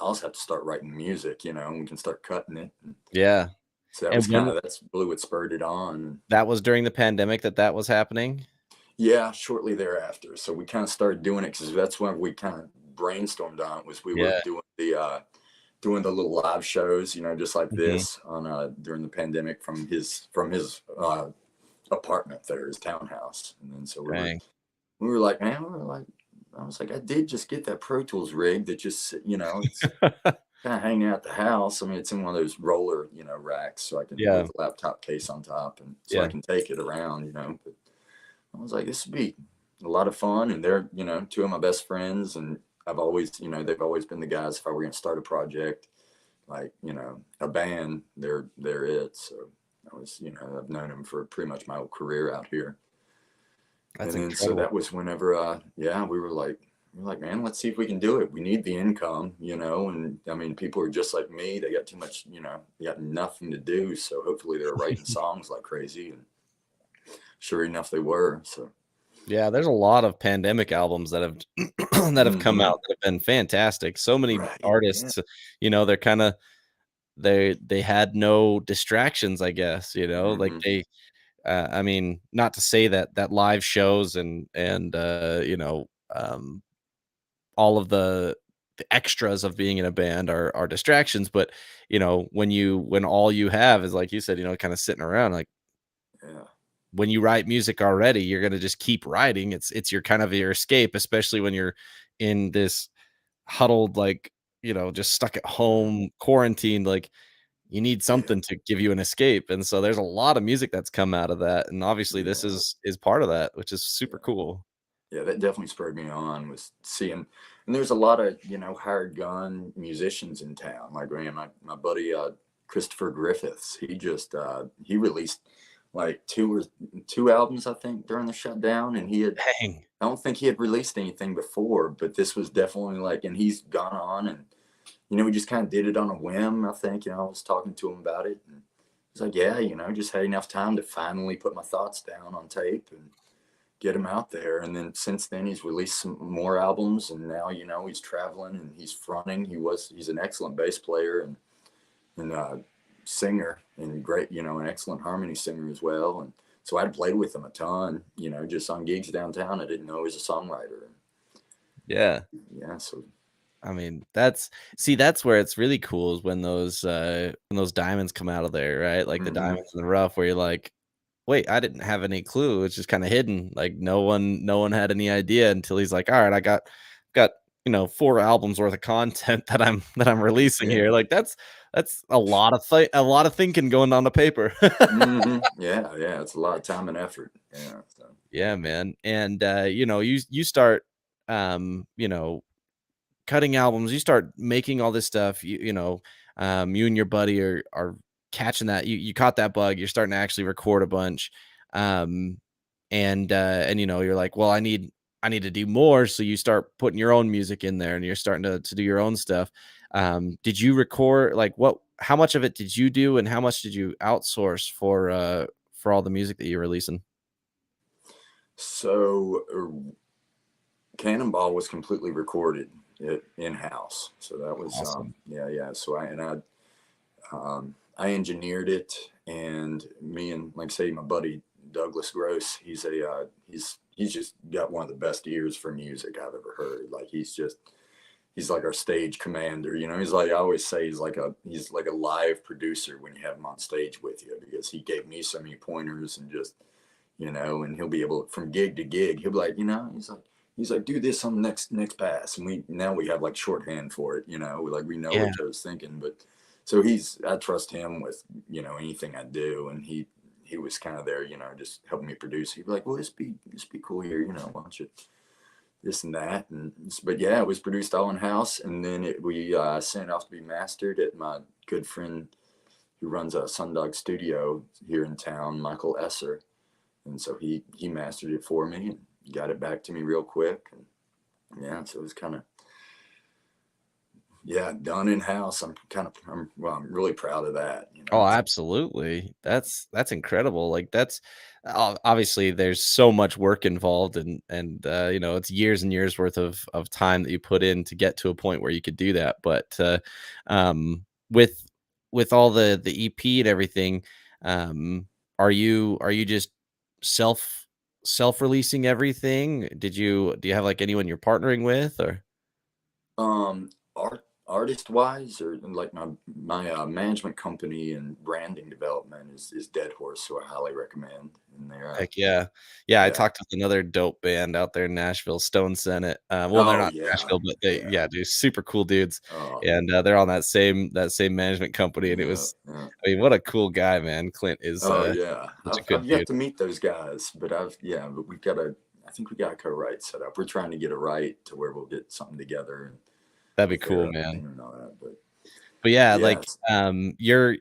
have to start writing music, and we can start cutting it. And Yeah. so that And was when that's really what spurred it on. that was during the pandemic that was happening? Yeah, shortly thereafter. So we kind of started doing it because that's when we kind of brainstormed on it. Was we were Yeah. doing the little live shows, just like Mhm. this on during the pandemic from his apartment there, his townhouse. And then so Dang. we were like, man, I was like, I did just get that Pro Tools rig that just, it's kind of hanging out the house. I mean, it's in one of those roller, racks, so I can Yeah. with the laptop case on top, and so I Yeah. can take it around. But I was like, this would be a lot of fun, and they're, 2 of my best friends, and I've always, they've always been the guys. If I were going to start a project, like, a band, they're it. So I was, I've known them for pretty much my whole career out here. That's And then so incredible. that was whenever yeah, we were like, man, let's see if we can do it. We need the income, and I mean people are just like me. They got too much, they got nothing to do. So hopefully they're writing songs like crazy. And sure enough they were. So Yeah, there's a lot of pandemic albums that have that have come hmm out that have been fantastic. So many right. Yeah. artists, they're kinda they had no distractions, I guess, like hmm they I mean, not to say that live shows and all of the extras of being in a band are distractions, but when all you have is like you said, kind of sitting around, like Yeah. when you write music already, you're gonna just keep writing. It's your kind of your escape, especially when you're in this huddled, like, just stuck at hmm home, quarantined, like you need Yeah. something to give you an escape. And so there's a lot of music that's come out of that. And obviously this Yeah. is part of that, which is super Yeah. cool. Yeah, that definitely spurred me on was seeing, and there's a lot of hired gun musicians in town. Like man, my buddy Christopher Griffiths, he released like 2 albums I think during the shutdown, and Dang. I don't think he had released anything before, but this was definitely like, and he's gone on and we just kind of did it on a whim. I think I was talking to him about it, and he's like, yeah, just had enough time to finally put my thoughts down on tape and get him out there. And then since then, he's released some more albums, and now he's traveling and he's fronting. He's an excellent bass player and singer, and great, an excellent harmony singer as well. And so I'd played with him a ton, just on gigs downtown. I didn't know he was a songwriter. Yeah. Yeah, so I mean, that's where it's really cool is when those diamonds come out of there, right? Like the hmm diamonds in the rough where you're like, wait, I didn't have any clue. It's just kind of hidden. Like no one had any idea until he's like, all right, I got 4 albums worth of content that I'm releasing yeah, here. Like that's a lot of thinking going on the paper. yeah, it's a lot of time and effort. Yeah, so Yeah, man. And you start um, you know, cutting albums, you start making all this stuff, you and your buddy are catching that you caught that bug, you're starting to actually record a bunch. Um, and you know, you're like, well, I need to do more. So you start putting your own music in there and you're starting to do your own stuff. Did you record like how much of it did you do and how much did you outsource for all the music that you're releasing? So Cannonball was completely recorded in house. So that was Awesome. yeah, yeah. So I engineered it, and me and, like, say, my buddy Douglas Gross. He's just got one of the best ears for music I've ever heard. Like, he's like our stage commander. You know, he's like, I always say, he's like a live producer when you have him on stage with you, because he gave me so many pointers, and just, you know, and he'll be able, from gig to gig, he'll be like, you know, he's like, do this on the next pass, and we have like shorthand for it, you know, like we know Yeah. what Joe's thinking. But so I trust him with, you know, anything I do, and he was kind of there, you know, just helping me produce. He'd be like, well, this be cool here, you know, why don't you this and that. And but yeah, it was produced all in house, and then we sent it off to be mastered at my good friend who runs a Sundog studio here in town, Michael Esser. And so he mastered it for me and got it back to me real quick. And yeah, so it was kind of, yeah, done in house. I'm really proud of that. You know, Oh, it's absolutely. That's incredible. Like that's obviously there's so much work involved and you know, it's years and years worth of time that you put in to get to a point where you could do that. But um with all the EP and everything, um are you just self self-releasing everything? Do you have like anyone you're partnering with or art artist wise, or like my management company and branding development is Dead Horse, so I highly recommend. And they're Heck yeah. Yeah, I yeah. talked with another dope band out there in Nashville, Stone Senate. Well, they're Oh not yeah, Nashville, but they yeah. yeah, dude, super cool dudes, Oh and, they're on that same management company, and it yeah, was yeah. I mean, what a cool guy, man. Clint is, Oh yeah, such a I've good yet dude. to meet those guys, but we've got a I think we got a co-write set up. We're trying to get a right to where we'll get something together, and That'd be with their cool, man. name and all that. But yeah, But yeah, like, you're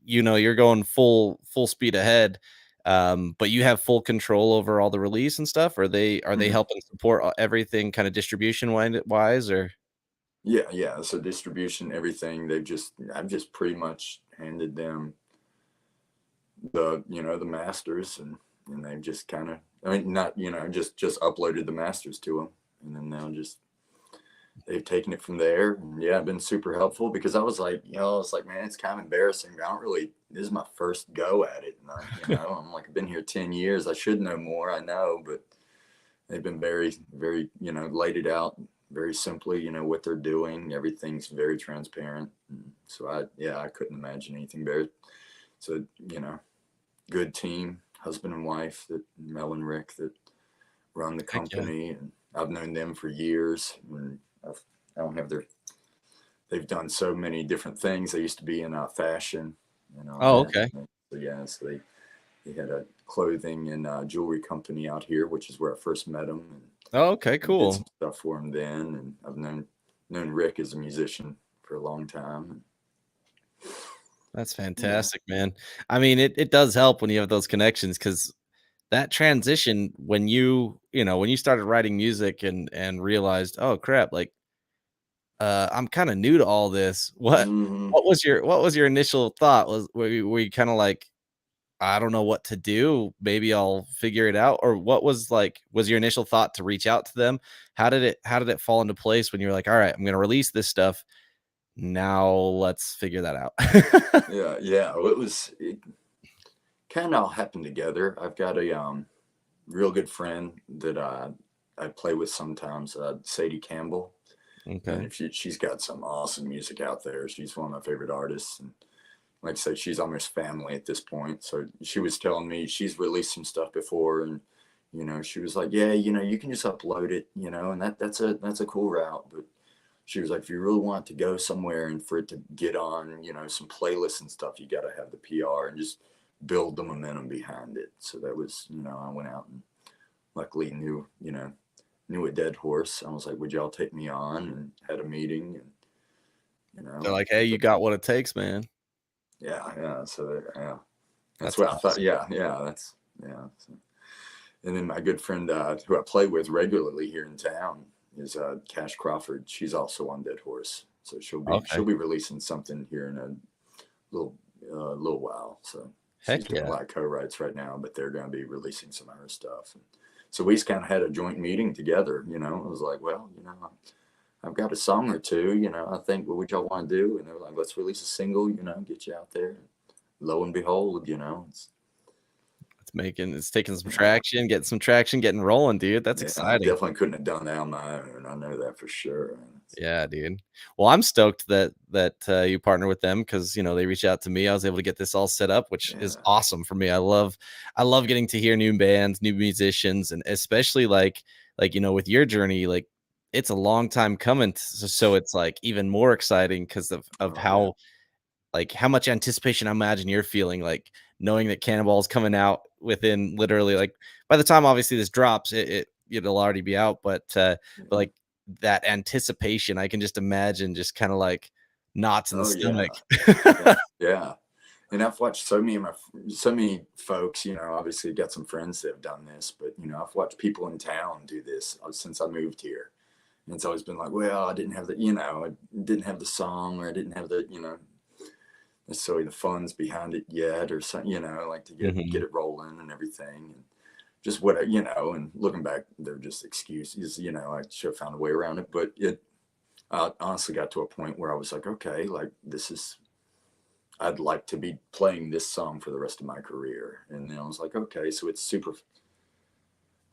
you know, you're going full speed ahead, but you have full control over all the release and stuff? Are they mhm. helping support, everything kinda distribution wise, or Yeah, yeah. So distribution, everything. I've just pretty much handed them the masters, and they've just kind of, I mean, not, just uploaded the masters to them, and then now just they've taken it from there. And yeah, been super helpful, because I was like, it's like, man, it's kind of embarrassing. I don't really, this is my first go at it. And I'm like, I've been here 10 years. I should know more. I know, but they've been very, very, laid it out very simply, what they're doing. Everything's very transparent. And so I couldn't imagine anything better. So, good team, husband and wife, that Mel and Rick, that run the heck yeah. company. And I've known them for years. And I don't have they've done so many different things. They used to be in fashion and all Oh, that. okay. So yeah, so they had a clothing and jewelry company out here, which is where I first met them, and Oh, okay, did cool. some stuff for him then. And I've known Rick as a musician for a long time. That's Yeah. fantastic, man. I mean, it does help when you have those connections because that transition when you know, when you started writing music and realized, "Oh, crap, like, I'm kinda new to all this." Hmm. What was your initial thought? Were you kinda like, "I don't know what to do. Maybe I'll figure it out," or what was, like was your initial thought to reach out to them? How did it fall into place when you were like, "Alright, I'm gonna release this stuff. Now let's figure that out." Yeah, yeah. Well, it kind of all happened together. I've got a real good friend that I play with sometimes, Sadie Campbell. And Okay. if she's got some awesome music out there. She's one of my favorite artists. And like I said, she's almost family at this point. So she was telling me she's released some stuff before, and she was like, yeah, you can just upload it, and that's a cool route. But she was like, if you really want it to go somewhere and for it to get on, some playlists and stuff, you got to have the PR and just build the momentum behind it. So that was, I went out and luckily knew a Dead Horse. I was like, would y'all take me on? And had a meeting, and you They're know. like, "Hey, you got what it takes, man." Yeah, yeah. So yeah, that's That's what I thought. awesome. Yeah, yeah, that's yeah. So, and then my good friend who I play with regularly here in town is Cash Crawford. She's also on Dead Horse, so she'll Okay. be releasing something here in a little little while. So she's Heck doing a yeah. lot of co-writes right now, but they're going to be releasing some of her stuff. And so we just kind of had a joint meeting together. You know, I was like, well, you know, I've got a song or two. You know, I think what would y'all want to do? And they were like, let's release a single. You know, get you out there. Lo and behold, you know, It's taking some yeah, traction, getting rolling, dude. That's yeah, I exciting. definitely couldn't have done that on my own. I know that for sure. Yeah, dude. Well, I'm stoked that you partner with them because they reached out to me. I was able to get this all set up, which is Yeah. awesome for me. I love getting to hear new bands, new musicians, and especially with your journey, like it's a long time coming. So it's like even more exciting because of Oh yeah. how much anticipation I imagine you're feeling, like knowing that Cannonball's coming out within literally like by the time obviously this drops, it'll already be out, but Yeah. like that anticipation, I can just imagine just kind of like knots in the Oh yeah. stomach. Yeah. Yeah. And I've watched so many folks, you know, obviously got some friends that have done this, but you know, I've watched people in town do this since I moved here. And it's always been like, well, I didn't have the, you know, I didn't have the song or I didn't have the, you know, necessarily the funds behind it yet or something, you know, like to get Mhm. it rolling and everything. And just what, you know, and looking back, they're just excuses, you know, I should have found a way around it. But it honestly got to a point where I was like, okay, like I'd like to be playing this song for the rest of my career. And then I was like, okay, so it's super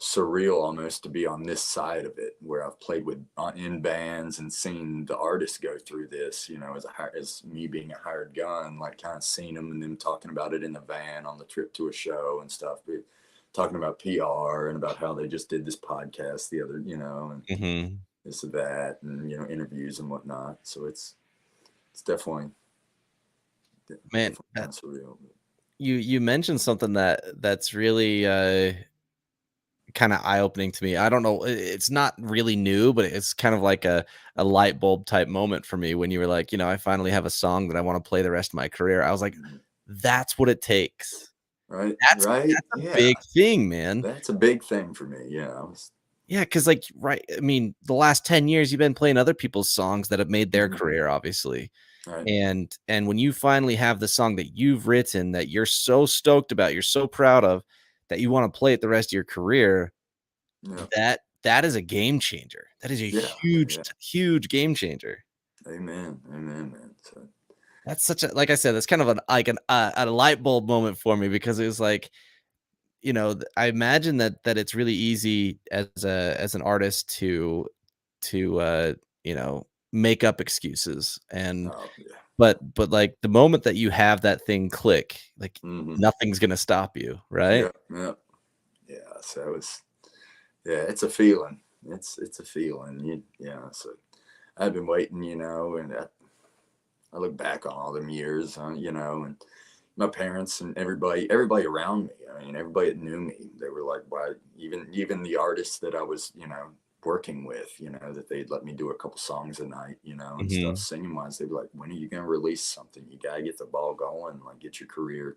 surreal almost to be on this side of it, where I've played with in bands and seen the artists go through this, you know, as me being a hired gun, like kind of seeing them and them talking about it in the van on the trip to a show and stuff, but talking about PR and about how they just did this podcast the other, you know, and Mhm. this and that, and you know, interviews and whatnot. So it's definitely Man, definitely kind of surreal. you mentioned something that's really kind of eye-opening to me. I don't know, it's not really new, but it's kind of like a light bulb type moment for me when you were like, I finally have a song that I want to play the rest of my career. I was like, Mhm. that's what it takes. Right, right, That's a yeah. big thing, man. That's a big thing for me. Yeah, I was. Yeah, because like, right, I mean, the last 10 years you've been playing other people's songs that have made their Mhm. career, obviously. Right. And when you finally have the song that you've written that you're so stoked about, you're so proud of, that you want to play it the rest of your career, Yeah. that is a game changer. That is a Yeah. huge, Yeah. huge game changer. Amen. Amen, man. So, That's such a like I said, that's kind of a light bulb moment for me because it was like, I imagine that it's really easy as an artist to make up excuses and oh yeah. but like the moment that you have that thing click, like Hmm. nothing's gonna stop you, right? Yeah. Yeah. Yeah. So it's yeah, it's a feeling. It's a feeling. Yeah. So I've been waiting, you know, and I look back on all them years, you know, and my parents and everybody around me. I mean, everybody that knew me, they were like, "Why?" Even the artists that I was, you know, working with, you know, that they'd let me do a couple songs a night, you know, and stuff, Mhm. singing wise. They'd be like, "When are you gonna release something? You gotta get the ball going, like get your career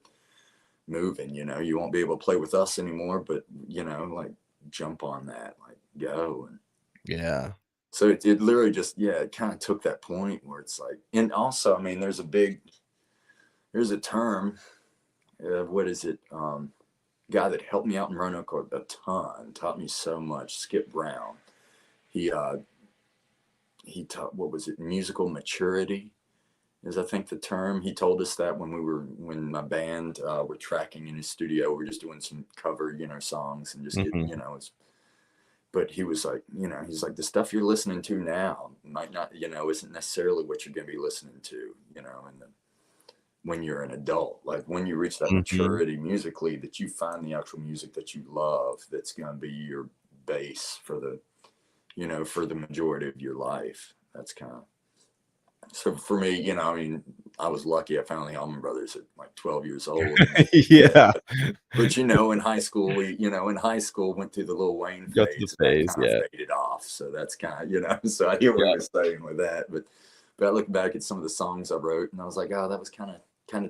moving. You know, you won't be able to play with us anymore, but you know, like jump on that, like go." And Yeah. so it literally just yeah, it kind of took that point where it's like, and also, I mean, there's a term, what is it? Guy that helped me out in Roanoke a ton, taught me so much. Skip Brown. He uh, he taught, what was it? Musical maturity is I think the term. He told us that when my band were tracking in his studio, we are just doing some cover, you know, songs and just getting, you Mhm. know, but he was like, you know, he's like, the stuff you're listening to now might not, you know, isn't necessarily what you're going to be listening to, you know, when you're an adult, like when you reach that Mhm. maturity musically, that you find the actual music that you love, that's going to be your base for the, you know, for the majority of your life. That's kind of, so for me, you know, I mean, I was lucky. I found the Allman Brothers at like 12 years old. And, yeah. Yeah. But you know, in high school, in high school went through the Lil Wayne Go through the phase, and that phase, kind of yeah. faded off. So that's kind of, you know, so I hear what Yeah. you're saying with that. but I look back at some of the songs I wrote, and I was like, oh, that was kind of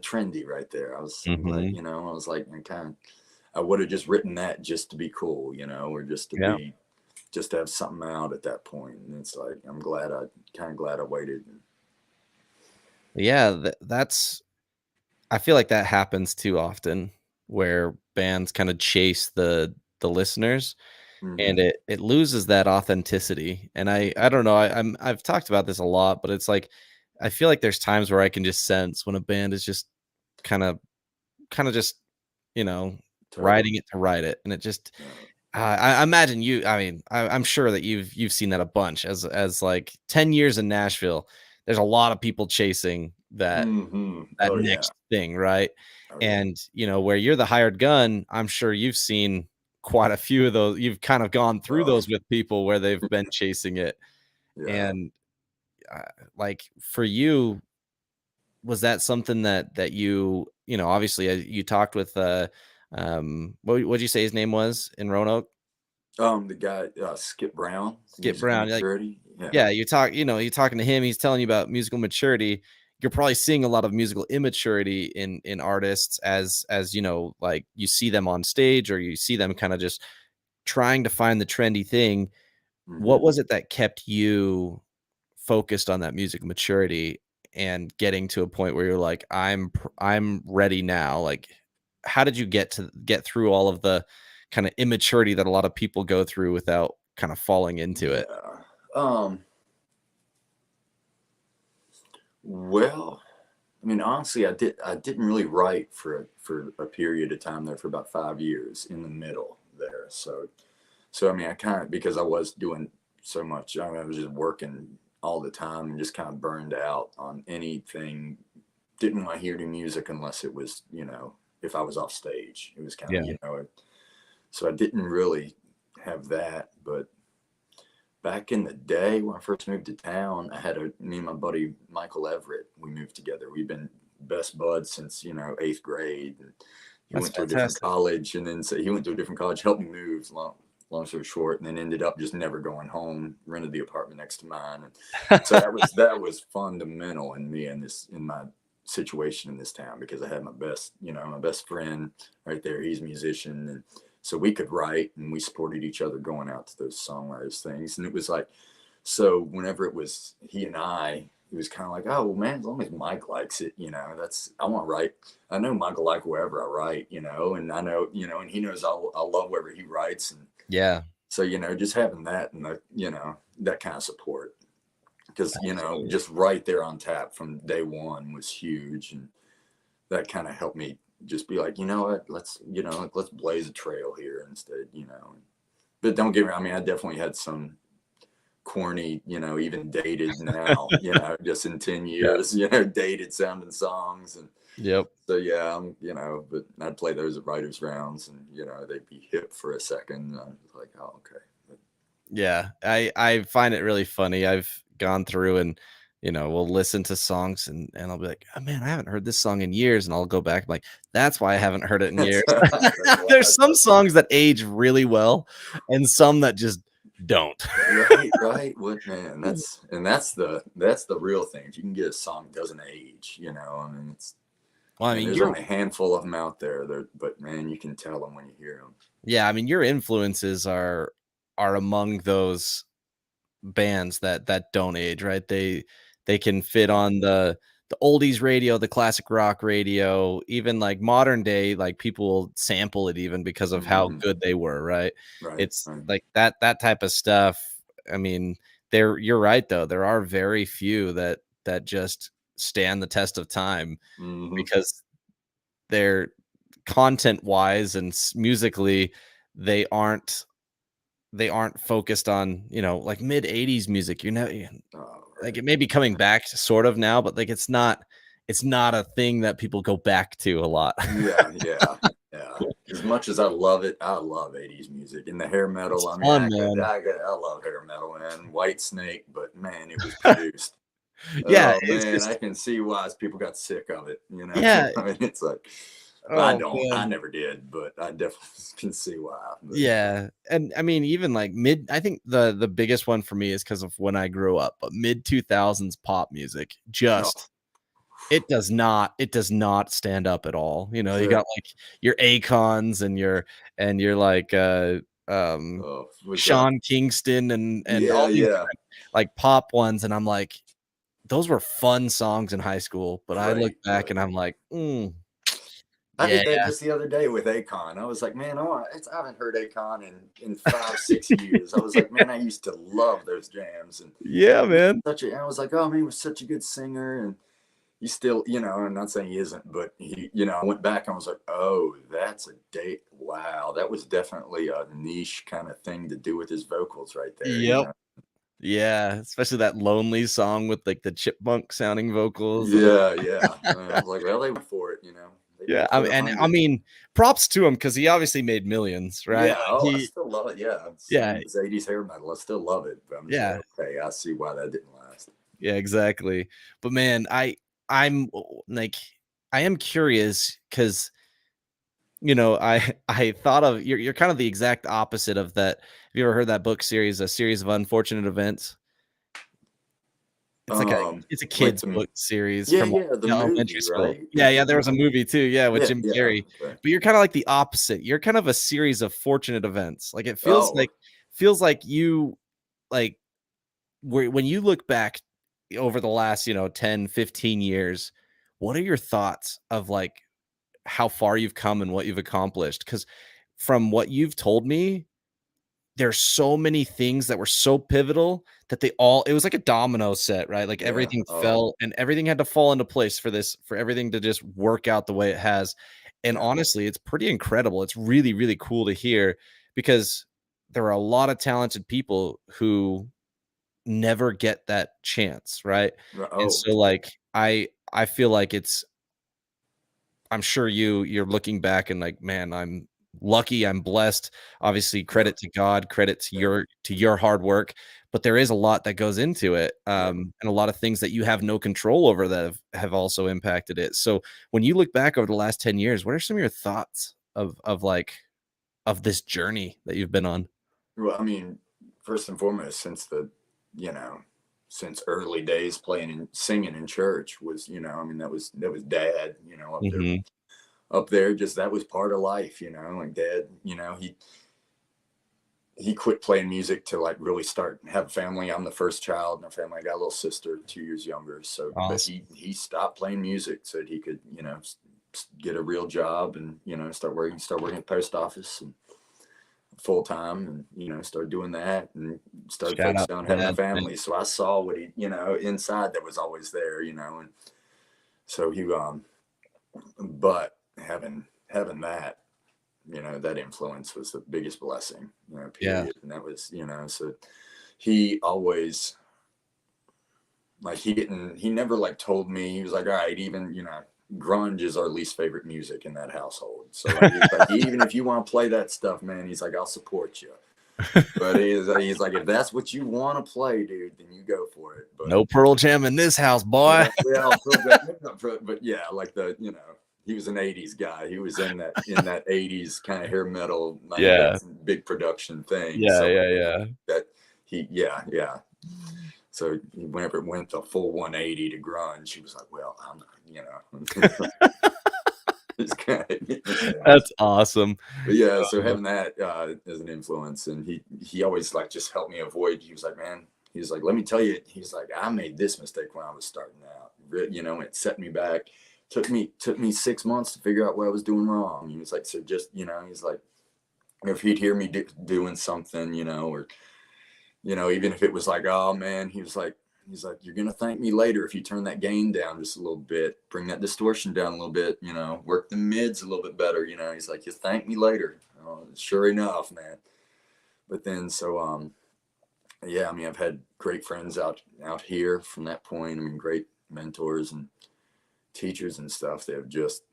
trendy right there. I'm glad, Mhm. I was like, I would have just written that just to be cool, or Yeah. just to have something out at that point. And it's like, kind of glad I waited. Yeah, that's I feel like that happens too often where bands kinda chase the listeners, and Mm-hmm. it loses that authenticity, and I don't know, I've talked about this a lot, but it's like, I feel like there's times where I can just sense when a band is just kinda just, you know, Totally. writing it to write it, and it just Uh, I imagine you I mean, I'm sure that you've seen that a bunch as, like, 10 years in Nashville, there's a lot of people chasing mm-hmm. that Oh yeah. next thing, right? Oh yeah. And, where you're the hired gun, I'm sure you've seen quite a few of those. You've kind of gone through Oh those with people where they've been chasing it. yeah. And, uh, like, for you, was that something that obviously, you talked with, what'd you say his name was in Roanoke? The guy, Skip Brown, Skip musical Brown. Like, maturity. Yeah. yeah, you're talking to him, he's telling you about musical maturity. You're probably seeing a lot of musical immaturity in artists as, like, you see them on stage or you see them kinda just trying to find the trendy thing. What Mm-hmm. was it that kept you focused on that music maturity and getting to a point where you're like, I'm ready now"? Like, how did you get through all of the kinda immaturity that a lot of people go through without kinda falling into it? Yeah. Um. Well, I mean, honestly, I didn't really write for a period of time there for about 5 years in the middle there. So I mean, I kind of because I was doing so much. I mean, I was just working all the time and just kind of burned out on anything. Didn't want to hear any music unless it was, if I was off stage. It was kind of, Yeah. so I didn't really have that. But back in the day when I first moved to town, I had me and my buddy Michael Everett. We moved together. We've been best buds since eighth grade. And he That's went to a different fantastic. college, and then so he went to a different college, helped me move. Long story short, and then ended up just never going home. Rented the apartment next to mine, and so that was fundamental in me in my situation in this town because I had my best friend right there. He's a musician, and so we could write and we supported each other going out to those songwriters things. And it was like, so whenever it was he and I, it was kind of like, oh well, man, as long as Mike likes it, that's I want to write. I know Michael like wherever I write, and I know, and he knows I love wherever he writes, and Yeah, so just having that and that kind of support because absolutely. just right there on tap from day one was huge, and that kind of helped me just be like, you know what, let's blaze a trail here instead, but don't get me wrong, I mean, I definitely had some corny, even dated now, just in 10 Yeah. years, dated sounding songs. And Yep. so, yeah, but I'd play those at writers rounds and, they'd be hip for a second. And I was like, oh, okay. But, Yeah, I find it really funny. I've gone through and, we'll listen to songs and I'll be like, "Oh, man, I haven't heard this song in years," and I'll go back, I'm like, "That's why I haven't heard it in years." that's There's why. some songs that age really well and some that just don't. Right, right. What man? That's the real thing. If you can get a song that doesn't age, I mean, Well, I and mean, there's only a handful of them out there. But man, you can tell them when you hear them. your influences are among those bands that don't age, right? They can fit Yeah. on the oldies radio, the classic rock radio, even like modern day, like people will sample it even because of how Hmm. good they were, right? Right. It's Right. like that type of stuff. I mean, you're right though. There are very few that just stand the test of time Hmm. because they're content wise and musically they aren't focused on, like mid 80s music. Oh, Like, right. it may be coming back sort of now, but, like, it's not a thing that people go back to a lot. Yeah. Yeah. Yeah. As much as I love 80s music and the hair It's metal. I mean, fun, man. I love hair metal and White Snake, but man, it was produced. Yeah, Oh it's man, I just can see why people got sick of it. yeah, I mean, it's like, Well, I Oh don't. I man. never did, but I definitely can see why. But Yeah, and I mean, even like I think the biggest one for me is because of when I grew up, but mid 2000s pop music no, just it does not stand up at all. You know, you the got like your Akons and your like was Sean Kingston and all yeah, these yeah, different like pop ones, and I'm like, those were fun songs in high school, but I look great, back and great. I'm like, I yeah, did that just the other day with Akon. I was like, man, I haven't heard Akon in 5, 6 years. I was like, man, I used to love those jams, and yeah, he was man, I was like, oh man, he was such a good singer, and he still, I'm not saying he isn't, but I went back and I was like, oh, that's a date. Wow, that was definitely a niche kind of thing to do with his vocals right there. yep. Yeah, especially that lonely song with, like, the chipmunk sounding vocals, Yeah, yeah. I was like, well, they went for it. They yeah, I put mean a and I hundred. mean, props to him because he obviously made millions, right? Yeah. Like, Oh, I still love it. Yeah, yeah, same as '80s hair metal. I still love it, but I'm just like, yeah, okay, I see why that didn't last. yeah, exactly. But man, I'm, like I am curious because I thought of you're kind of the exact opposite of that. Have you ever heard that book series, A Series of Unfortunate Events? It's like a it's a Like kid's the book series yeah, from, like, yeah, the elementary movie, school. right? Yeah, yeah, there was a movie too, yeah, with Yeah, Jim yeah. Carrey. Okay. But you're kinda like the opposite. You're kind of a series of fortunate events. Like, it Oh, feels like you like, when you look back over the last, 10, 15 years, what are your thoughts of, like, how far you've come and what you've accomplished? Because from what you've told me, there's so many things that were so pivotal that it was like a domino set, right? Like yeah. everything Oh, fell and everything had to fall into place for everything to just work out the way it has. And yeah. honestly, it's pretty incredible. It's really, really cool to hear because there are a lot of talented people who never get that chance, right? And Oh, so like I feel like I'm sure you're looking back and like, man, I'm lucky, I'm blessed. Obviously, yeah, credit to God, credit to yeah, your hard work, but there is a lot that goes into it, yeah. and a lot of things that you have no control over that have also impacted it. So when you look back over the last 10 years, what are some of your thoughts of this journey that you've been on? Well, I mean, first and foremost, you know, since early days playing and singing in church was, I mean, that was dad, Mhm. up there, just that was part of life, like dad, he quit playing music to like really start have a family. I'm the first child in our family. I got a little sister 2 years younger. So, but Awesome. he stopped playing music so that he could, get a real job and, start working at the post office and full time and, start doing that and started Shout out focusing on to having a dad, man. family. So I saw what he, inside that was always there, and so but having that, that influence was the biggest blessing, Yeah. period. And that was, so he always like he never like told me, he was like, all right, even, grunge is our least favorite music in that household. So like he's like, even if you want to play that stuff, man, he's like, I'll support you. But he's like, if that's what you want to play, dude, then you go for it. But No Pearl Jam in this house, boy. well, but yeah, like he was an '80s guy. He was in that '80s kind of hair metal, like Yeah. that big production thing. Yeah, So yeah, yeah. that yeah, yeah. So whenever it went the full 180 to grunge, he was like, well, I'm not. It's kind of, That's awesome. but yeah, so having that as an influence, and he always like just helped me avoid. He was like, man, he's like, let me tell you, he's like, I made this mistake when I was starting out. It set me back. Took me 6 months to figure out what I was doing wrong. He was like, so just he's like, if he'd hear me doing something, or even if it was like, oh man, he's like, you're gonna thank me later if you turn that gain down just a little bit, bring that distortion down a little bit, work the mids a little bit better, he's like, you thank me later. Oh, sure enough, man. But then yeah, I mean, I've had great friends out here from that point. I mean, great mentors and teachers and stuff that have just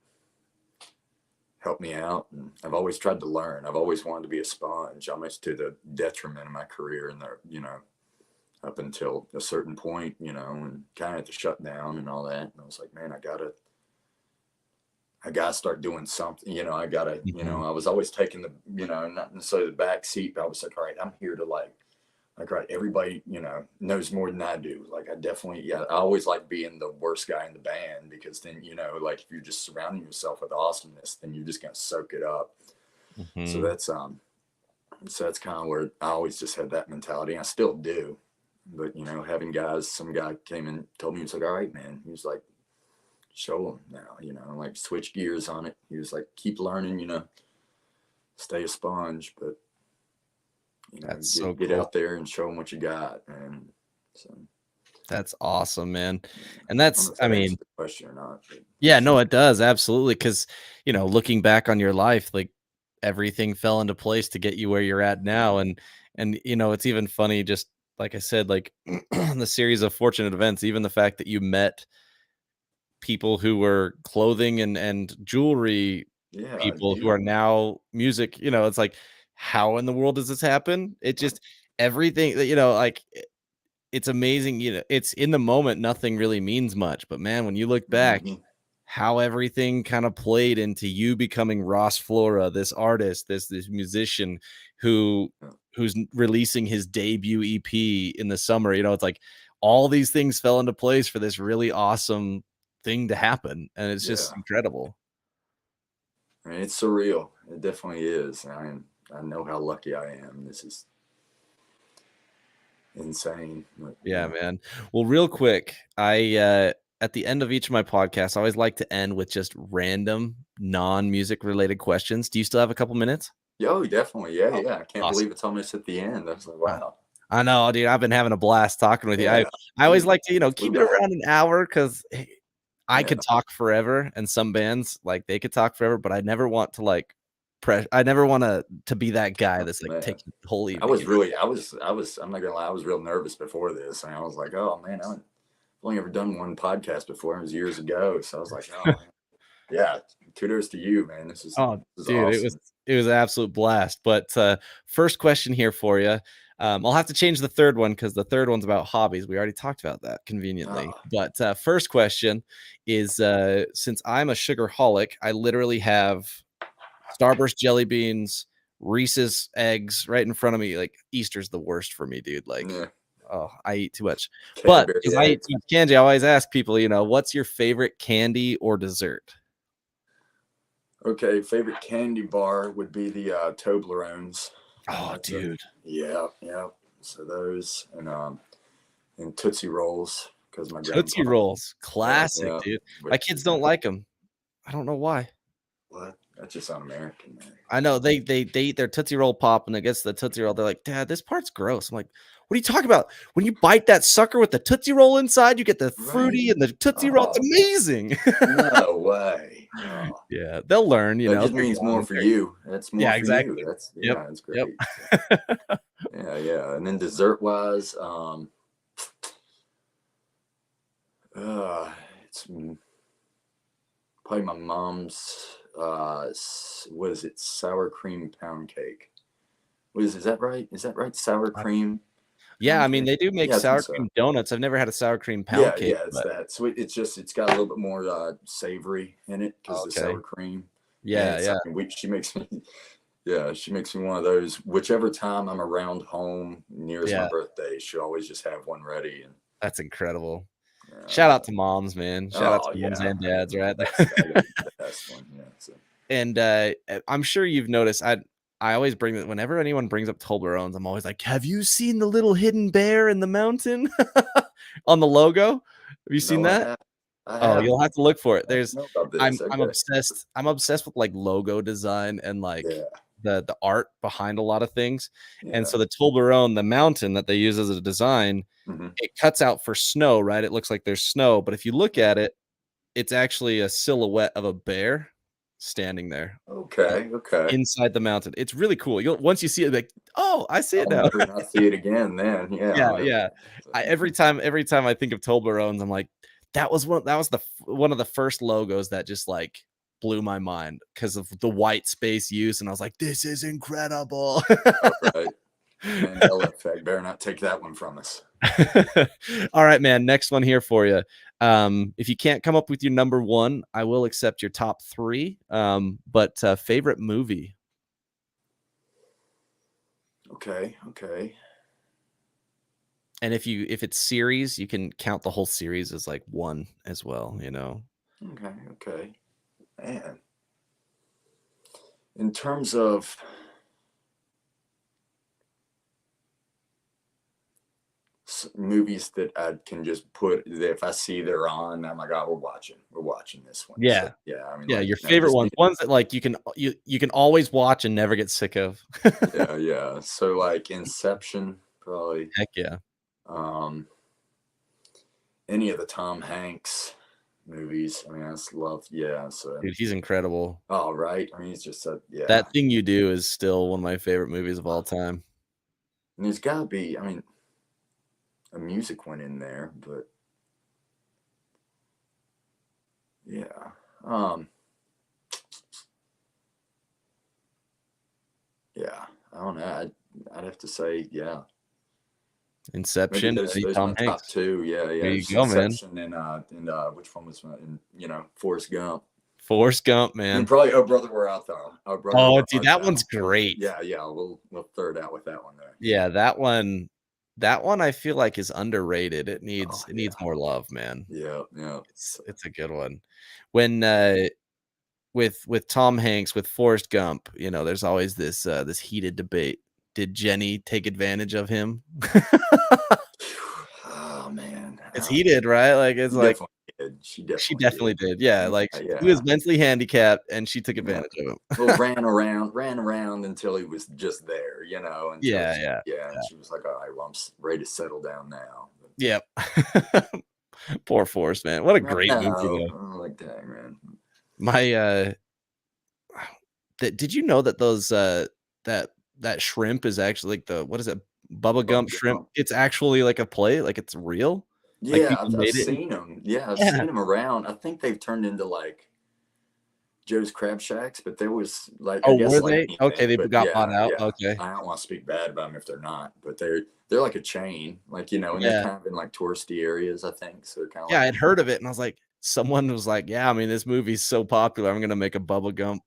helped me out, and I've always tried to learn. I've always wanted to be a sponge, almost to the detriment of my career, and up until a certain point, and kind of had to shut down and all that. And I was like, man, I I gotta start doing something. I gotta, Mhm. I was always taking the, not necessarily the back seat, but I was like, all right, I'm here to like, right, everybody, knows more than I do. Like, I definitely, yeah, I always like being the worst guy in the band because then, like, if you're just surrounding yourself with awesomeness, then you're just gonna soak it up. So Mhm. that's kind of where I always just had that mentality. And I still do, but having some guy came and told me, he was like, all right, man. He was like, show them now, like switch gears on it. He was like, keep learning, stay a sponge, but That's so get cool. out there and show them what you got. And so, That's awesome, man. yeah. And I don't that's, know if I that mean, answered the question or not, but yeah, no, it does, absolutely, because looking back on your life, like, everything fell into place to get you where you're at now, and it's even funny, just like I said, like, the series of fortunate events, even the fact that you met people who were clothing and jewelry yeah, people who you, are now music, it's like, how in the world does this happen? It just everything that, like, it's amazing, it's in the moment, nothing really means much, but man, when you look back, mm-hmm. how everything kind of played into you becoming Ross Flora, this artist, this musician who's releasing his debut EP in the summer. It's like all these things fell into place for this really awesome thing to happen, and it's Yeah, just incredible. I mean, it's surreal. It definitely is. I know how lucky I am. This is insane, but Yeah, man. Well, real quick, I at the end of each of my podcasts, I always like to end with just random non-music related questions. Do you still have a couple minutes? yo, definitely, yeah, Okay, yeah. I can't awesome. believe it's almost at the end. I was like, Uh, wow, I know, dude. I've been having a blast talking with you. I yeah, I always dude, like to, flew keep it by. around an hour because I Yeah, could talk forever, and some bands like they could talk forever, but I never want to like press. I never want to be that guy oh, that's like man. taking the whole I evening. was really, I'm not gonna lie, I was real nervous before this, and I was like, oh man, I've only ever done one podcast before. It was years ago, so I was like, oh man, yeah, kudos to you, man. Oh, This is dude, awesome. it was an absolute blast. But first question here for you. I'll have to change the third one because the third one's about hobbies. We already talked about that conveniently. Oh, But first question is since I'm a sugarholic, I literally have Starburst jelly beans, Reese's eggs right in front of me. Like Easter's the worst for me, dude. Like, yeah, oh, I eat too much. But Cadbury because I eat eggs. too much candy, I always ask people, what's your favorite candy or dessert? Okay, favorite candy bar would be the Toblerones. Oh, dude. Yeah, yeah. So those and Tootsie Rolls because my Tootsie grandpa. Rolls, Yeah, classic, yeah. dude. But My kids don't like them. I don't know why. what? That's just un-American, man. I know they eat their Tootsie Roll pop, and it gets the Tootsie Roll. They're like, "Dad, this part's gross." I'm like, "What are you talking about? When you bite that sucker with the Tootsie Roll inside, you get the Right? fruity and the Tootsie Roll. It's Oh, amazing." no way. Oh, Yeah, they'll learn, that just they're means more young. for you. That's more Yeah, for you. exactly. That's Yep, yeah, that's yep. great. So, yeah, yeah. And then dessert wise, uh, it's probably my mom's what is it? Sour cream pound cake. What is that right? Is that right? Sour cream Yeah, I pound mean, cake? they do make Yeah, I think sour so. cream donuts. I've never had a sour cream pound Yeah, cake, yeah, it's but that. So it's got a little bit more savory in it because the okay. sour cream. And Yeah, it's I yeah. mean, she makes me yeah, she makes me one of those. Whichever time I'm around home near as my Yeah, birthday, she'll always just have one ready. And that's incredible. Shout out so, to moms, man. Shout out to oh moms yeah, and I mean dads, right? that's I got the best one. Yeah, so, And I'm sure you've noticed. I always bring that whenever anyone brings up Toblerones, I'm always like, "Have you seen the little hidden bear in the mountain on the logo? Have you seen no, that?" I Oh, haven't. you'll have to look for it. I don't know about this. I'm Okay. obsessed. I'm obsessed with like logo design and like Yeah, the art behind a lot of things. And yeah. so the Toblerone, the mountain that they use as a design, Hmm. it cuts out for snow, right? It looks like there's snow, but if you look at it, it's actually a silhouette of a bear standing there Okay, okay. inside the mountain. It's really cool. You'll once you see it, like, oh, I see it I'll now. never not see it again. Then, yeah, Yeah, I'll never. yeah. So, Every time I think of Toblerones, I'm like, that was one of the first logos that just like blew my mind because of the white space use, and I was like, this is incredible. all right. Mandela effect. Better not take that one from us. All right, man. Next one here for you. If you can't come up with your number one, I will accept your top three. But favorite movie? Okay. Okay. And if it's series, you can count the whole series as like one as well, you know. Okay. Okay. Man, in terms of movies that I can just put, if I see they're on, I'm like, oh, we're watching this one. So Yeah. yeah, I mean, Yeah, like, your you know, favorite just ones that like you can always watch and never get sick of. yeah, yeah. So like Inception, probably. Heck yeah. Um, any of the Tom Hanks movies. I mean, I just love. Yeah. So, Dude, he's incredible. oh right. I mean, he's just a yeah. That Thing You Do is still one of my favorite movies of all time. And there's got to be. I mean, a music went in there, but yeah. Yeah. I don't know. I'd have to say yeah. Maybe Inception, Eddie those are Tom my top Hanks. two. Yeah, There yeah. you It's go, man. Inception and which one was my, and Forrest Gump. Forrest Gump, And man. probably Oh Brother Where Art Thou? Oh Brother Oh, Where dude, Art that one's Thou? great. Yeah, yeah. We'll third out with that one there. Yeah, that one I feel like is underrated. It Oh needs it yeah, needs more love, man. yeah, yeah. It's a good one. When with Tom Hanks, with Forrest Gump, you know, there's always this heated debate. Did Jenny take advantage of him? Oh man, It's heated, right? Like it's she like definitely did. She she definitely definitely did. did. Yeah, like Yeah, he was yeah. mentally handicapped and she took Yeah. advantage of Well, him. ran around until he was just there, until Yeah, she, yeah, yeah, and yeah. she was like, all right, well, ready to settle down now. Yep. Poor Forrest, man. What a I great movie know. though. I'm like, dang, man. My did you know that those that that shrimp is actually like the what is it? Bubba Gump Bubba shrimp? Gump. It's actually like a play, like it's real? Like Yeah, people I've made it? seen them. Yeah, I've Yeah. seen them around. I think they've turned into like Joe's Crab Shacks, but there was like, I Oh, guess were like they? Okay, anything, they but got bought yeah, out. yeah. Okay. I don't want to speak bad about them if they're not, but they're like a chain, and they're Yeah. kind of in like touristy areas, I think. So they're kind of Yeah, like, I'd heard of it and I was like someone was like, "Yeah, I mean, this movie's so popular. I'm gonna make a Bubba Gump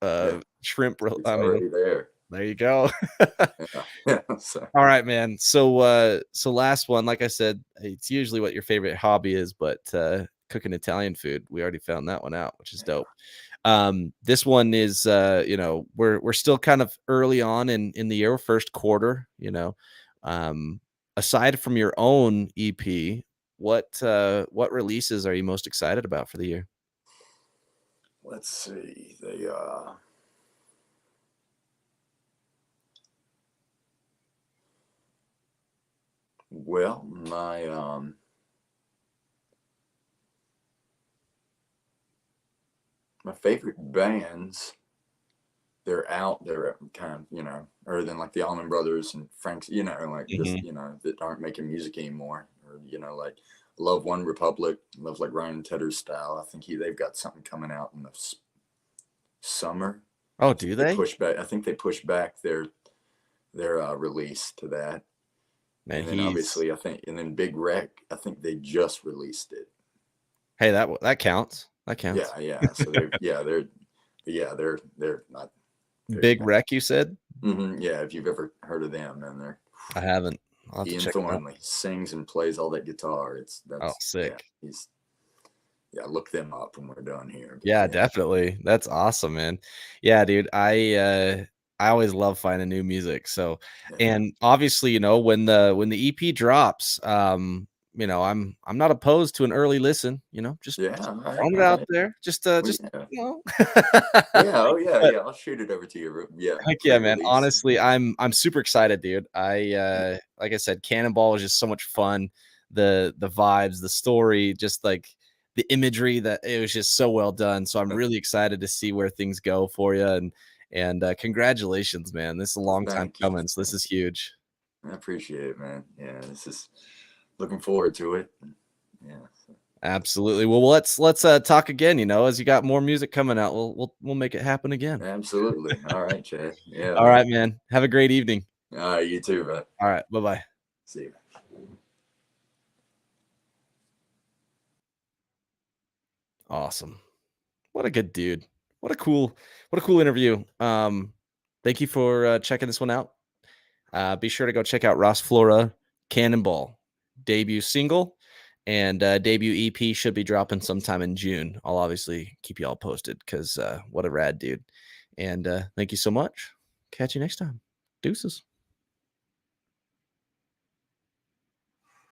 yeah, shrimp rel." it's I mean, already there. there you go. Yeah, yeah. So All right, man. So last one, like I said, it's usually what your favorite hobby is, but cooking Italian food, we already found that one out, which is dope. This one is we're still kind of early on in the year, first quarter, Um, aside from your own EP, what releases are you most excited about for the year? let's see. Well, my favorite bands, they're out. They're kind of, other than like the Allman Brothers and Frank's, like just, Mhm. that aren't making music anymore. Or, like Love One Republic, love like Ryan Tedder's style. I think they've got something coming out in the summer. Oh, I think do they they? pushed back. I think they pushed back their release to that. Man, And then he's obviously, I think, and then Big Wreck, I think they just released it. hey, that counts. That counts. Yeah, yeah. So they're not very Big Wreck, you said? Yeah, if you've ever heard of them, then they're I haven't. I'll have to Ian check them out. Thornley sings and plays all that guitar. Oh, Yeah, sick. look them up when we're done here. But Yeah, yeah, definitely. That's awesome, man. Yeah, dude, I always love finding new music. So, yeah, and obviously, when the EP drops, I'm not opposed to an early listen, just yeah. All right, throwing it all out right. there. Just Well, just, yeah, you know. yeah. Oh yeah, But yeah. I'll shoot it over to you. Yeah, heck yeah, man. pre-release. Honestly, I'm super excited, dude. Like I said, Cannonball was just so much fun. The vibes, the story, just like the imagery that it was just so well done. So I'm really excited to see where things go for you. And congratulations, man. This is a long time Thank you. coming. So this is huge. I appreciate it, man. Yeah, this is looking forward to it. Yeah. Absolutely. Well, let's talk again, as you got more music coming out. We'll make it happen again. Absolutely. All right, Chad. Yeah, All man. right, man. Have a great evening. All right, you too, bud. All right. Bye-bye. See you. Awesome. What a good dude. What a cool interview. Thank you for checking this one out. Be sure to go check out Ross Flora Cannonball debut single, and debut EP should be dropping sometime in June. I'll obviously keep you all posted because what a rad dude. And thank you so much. Catch you next time. Deuces.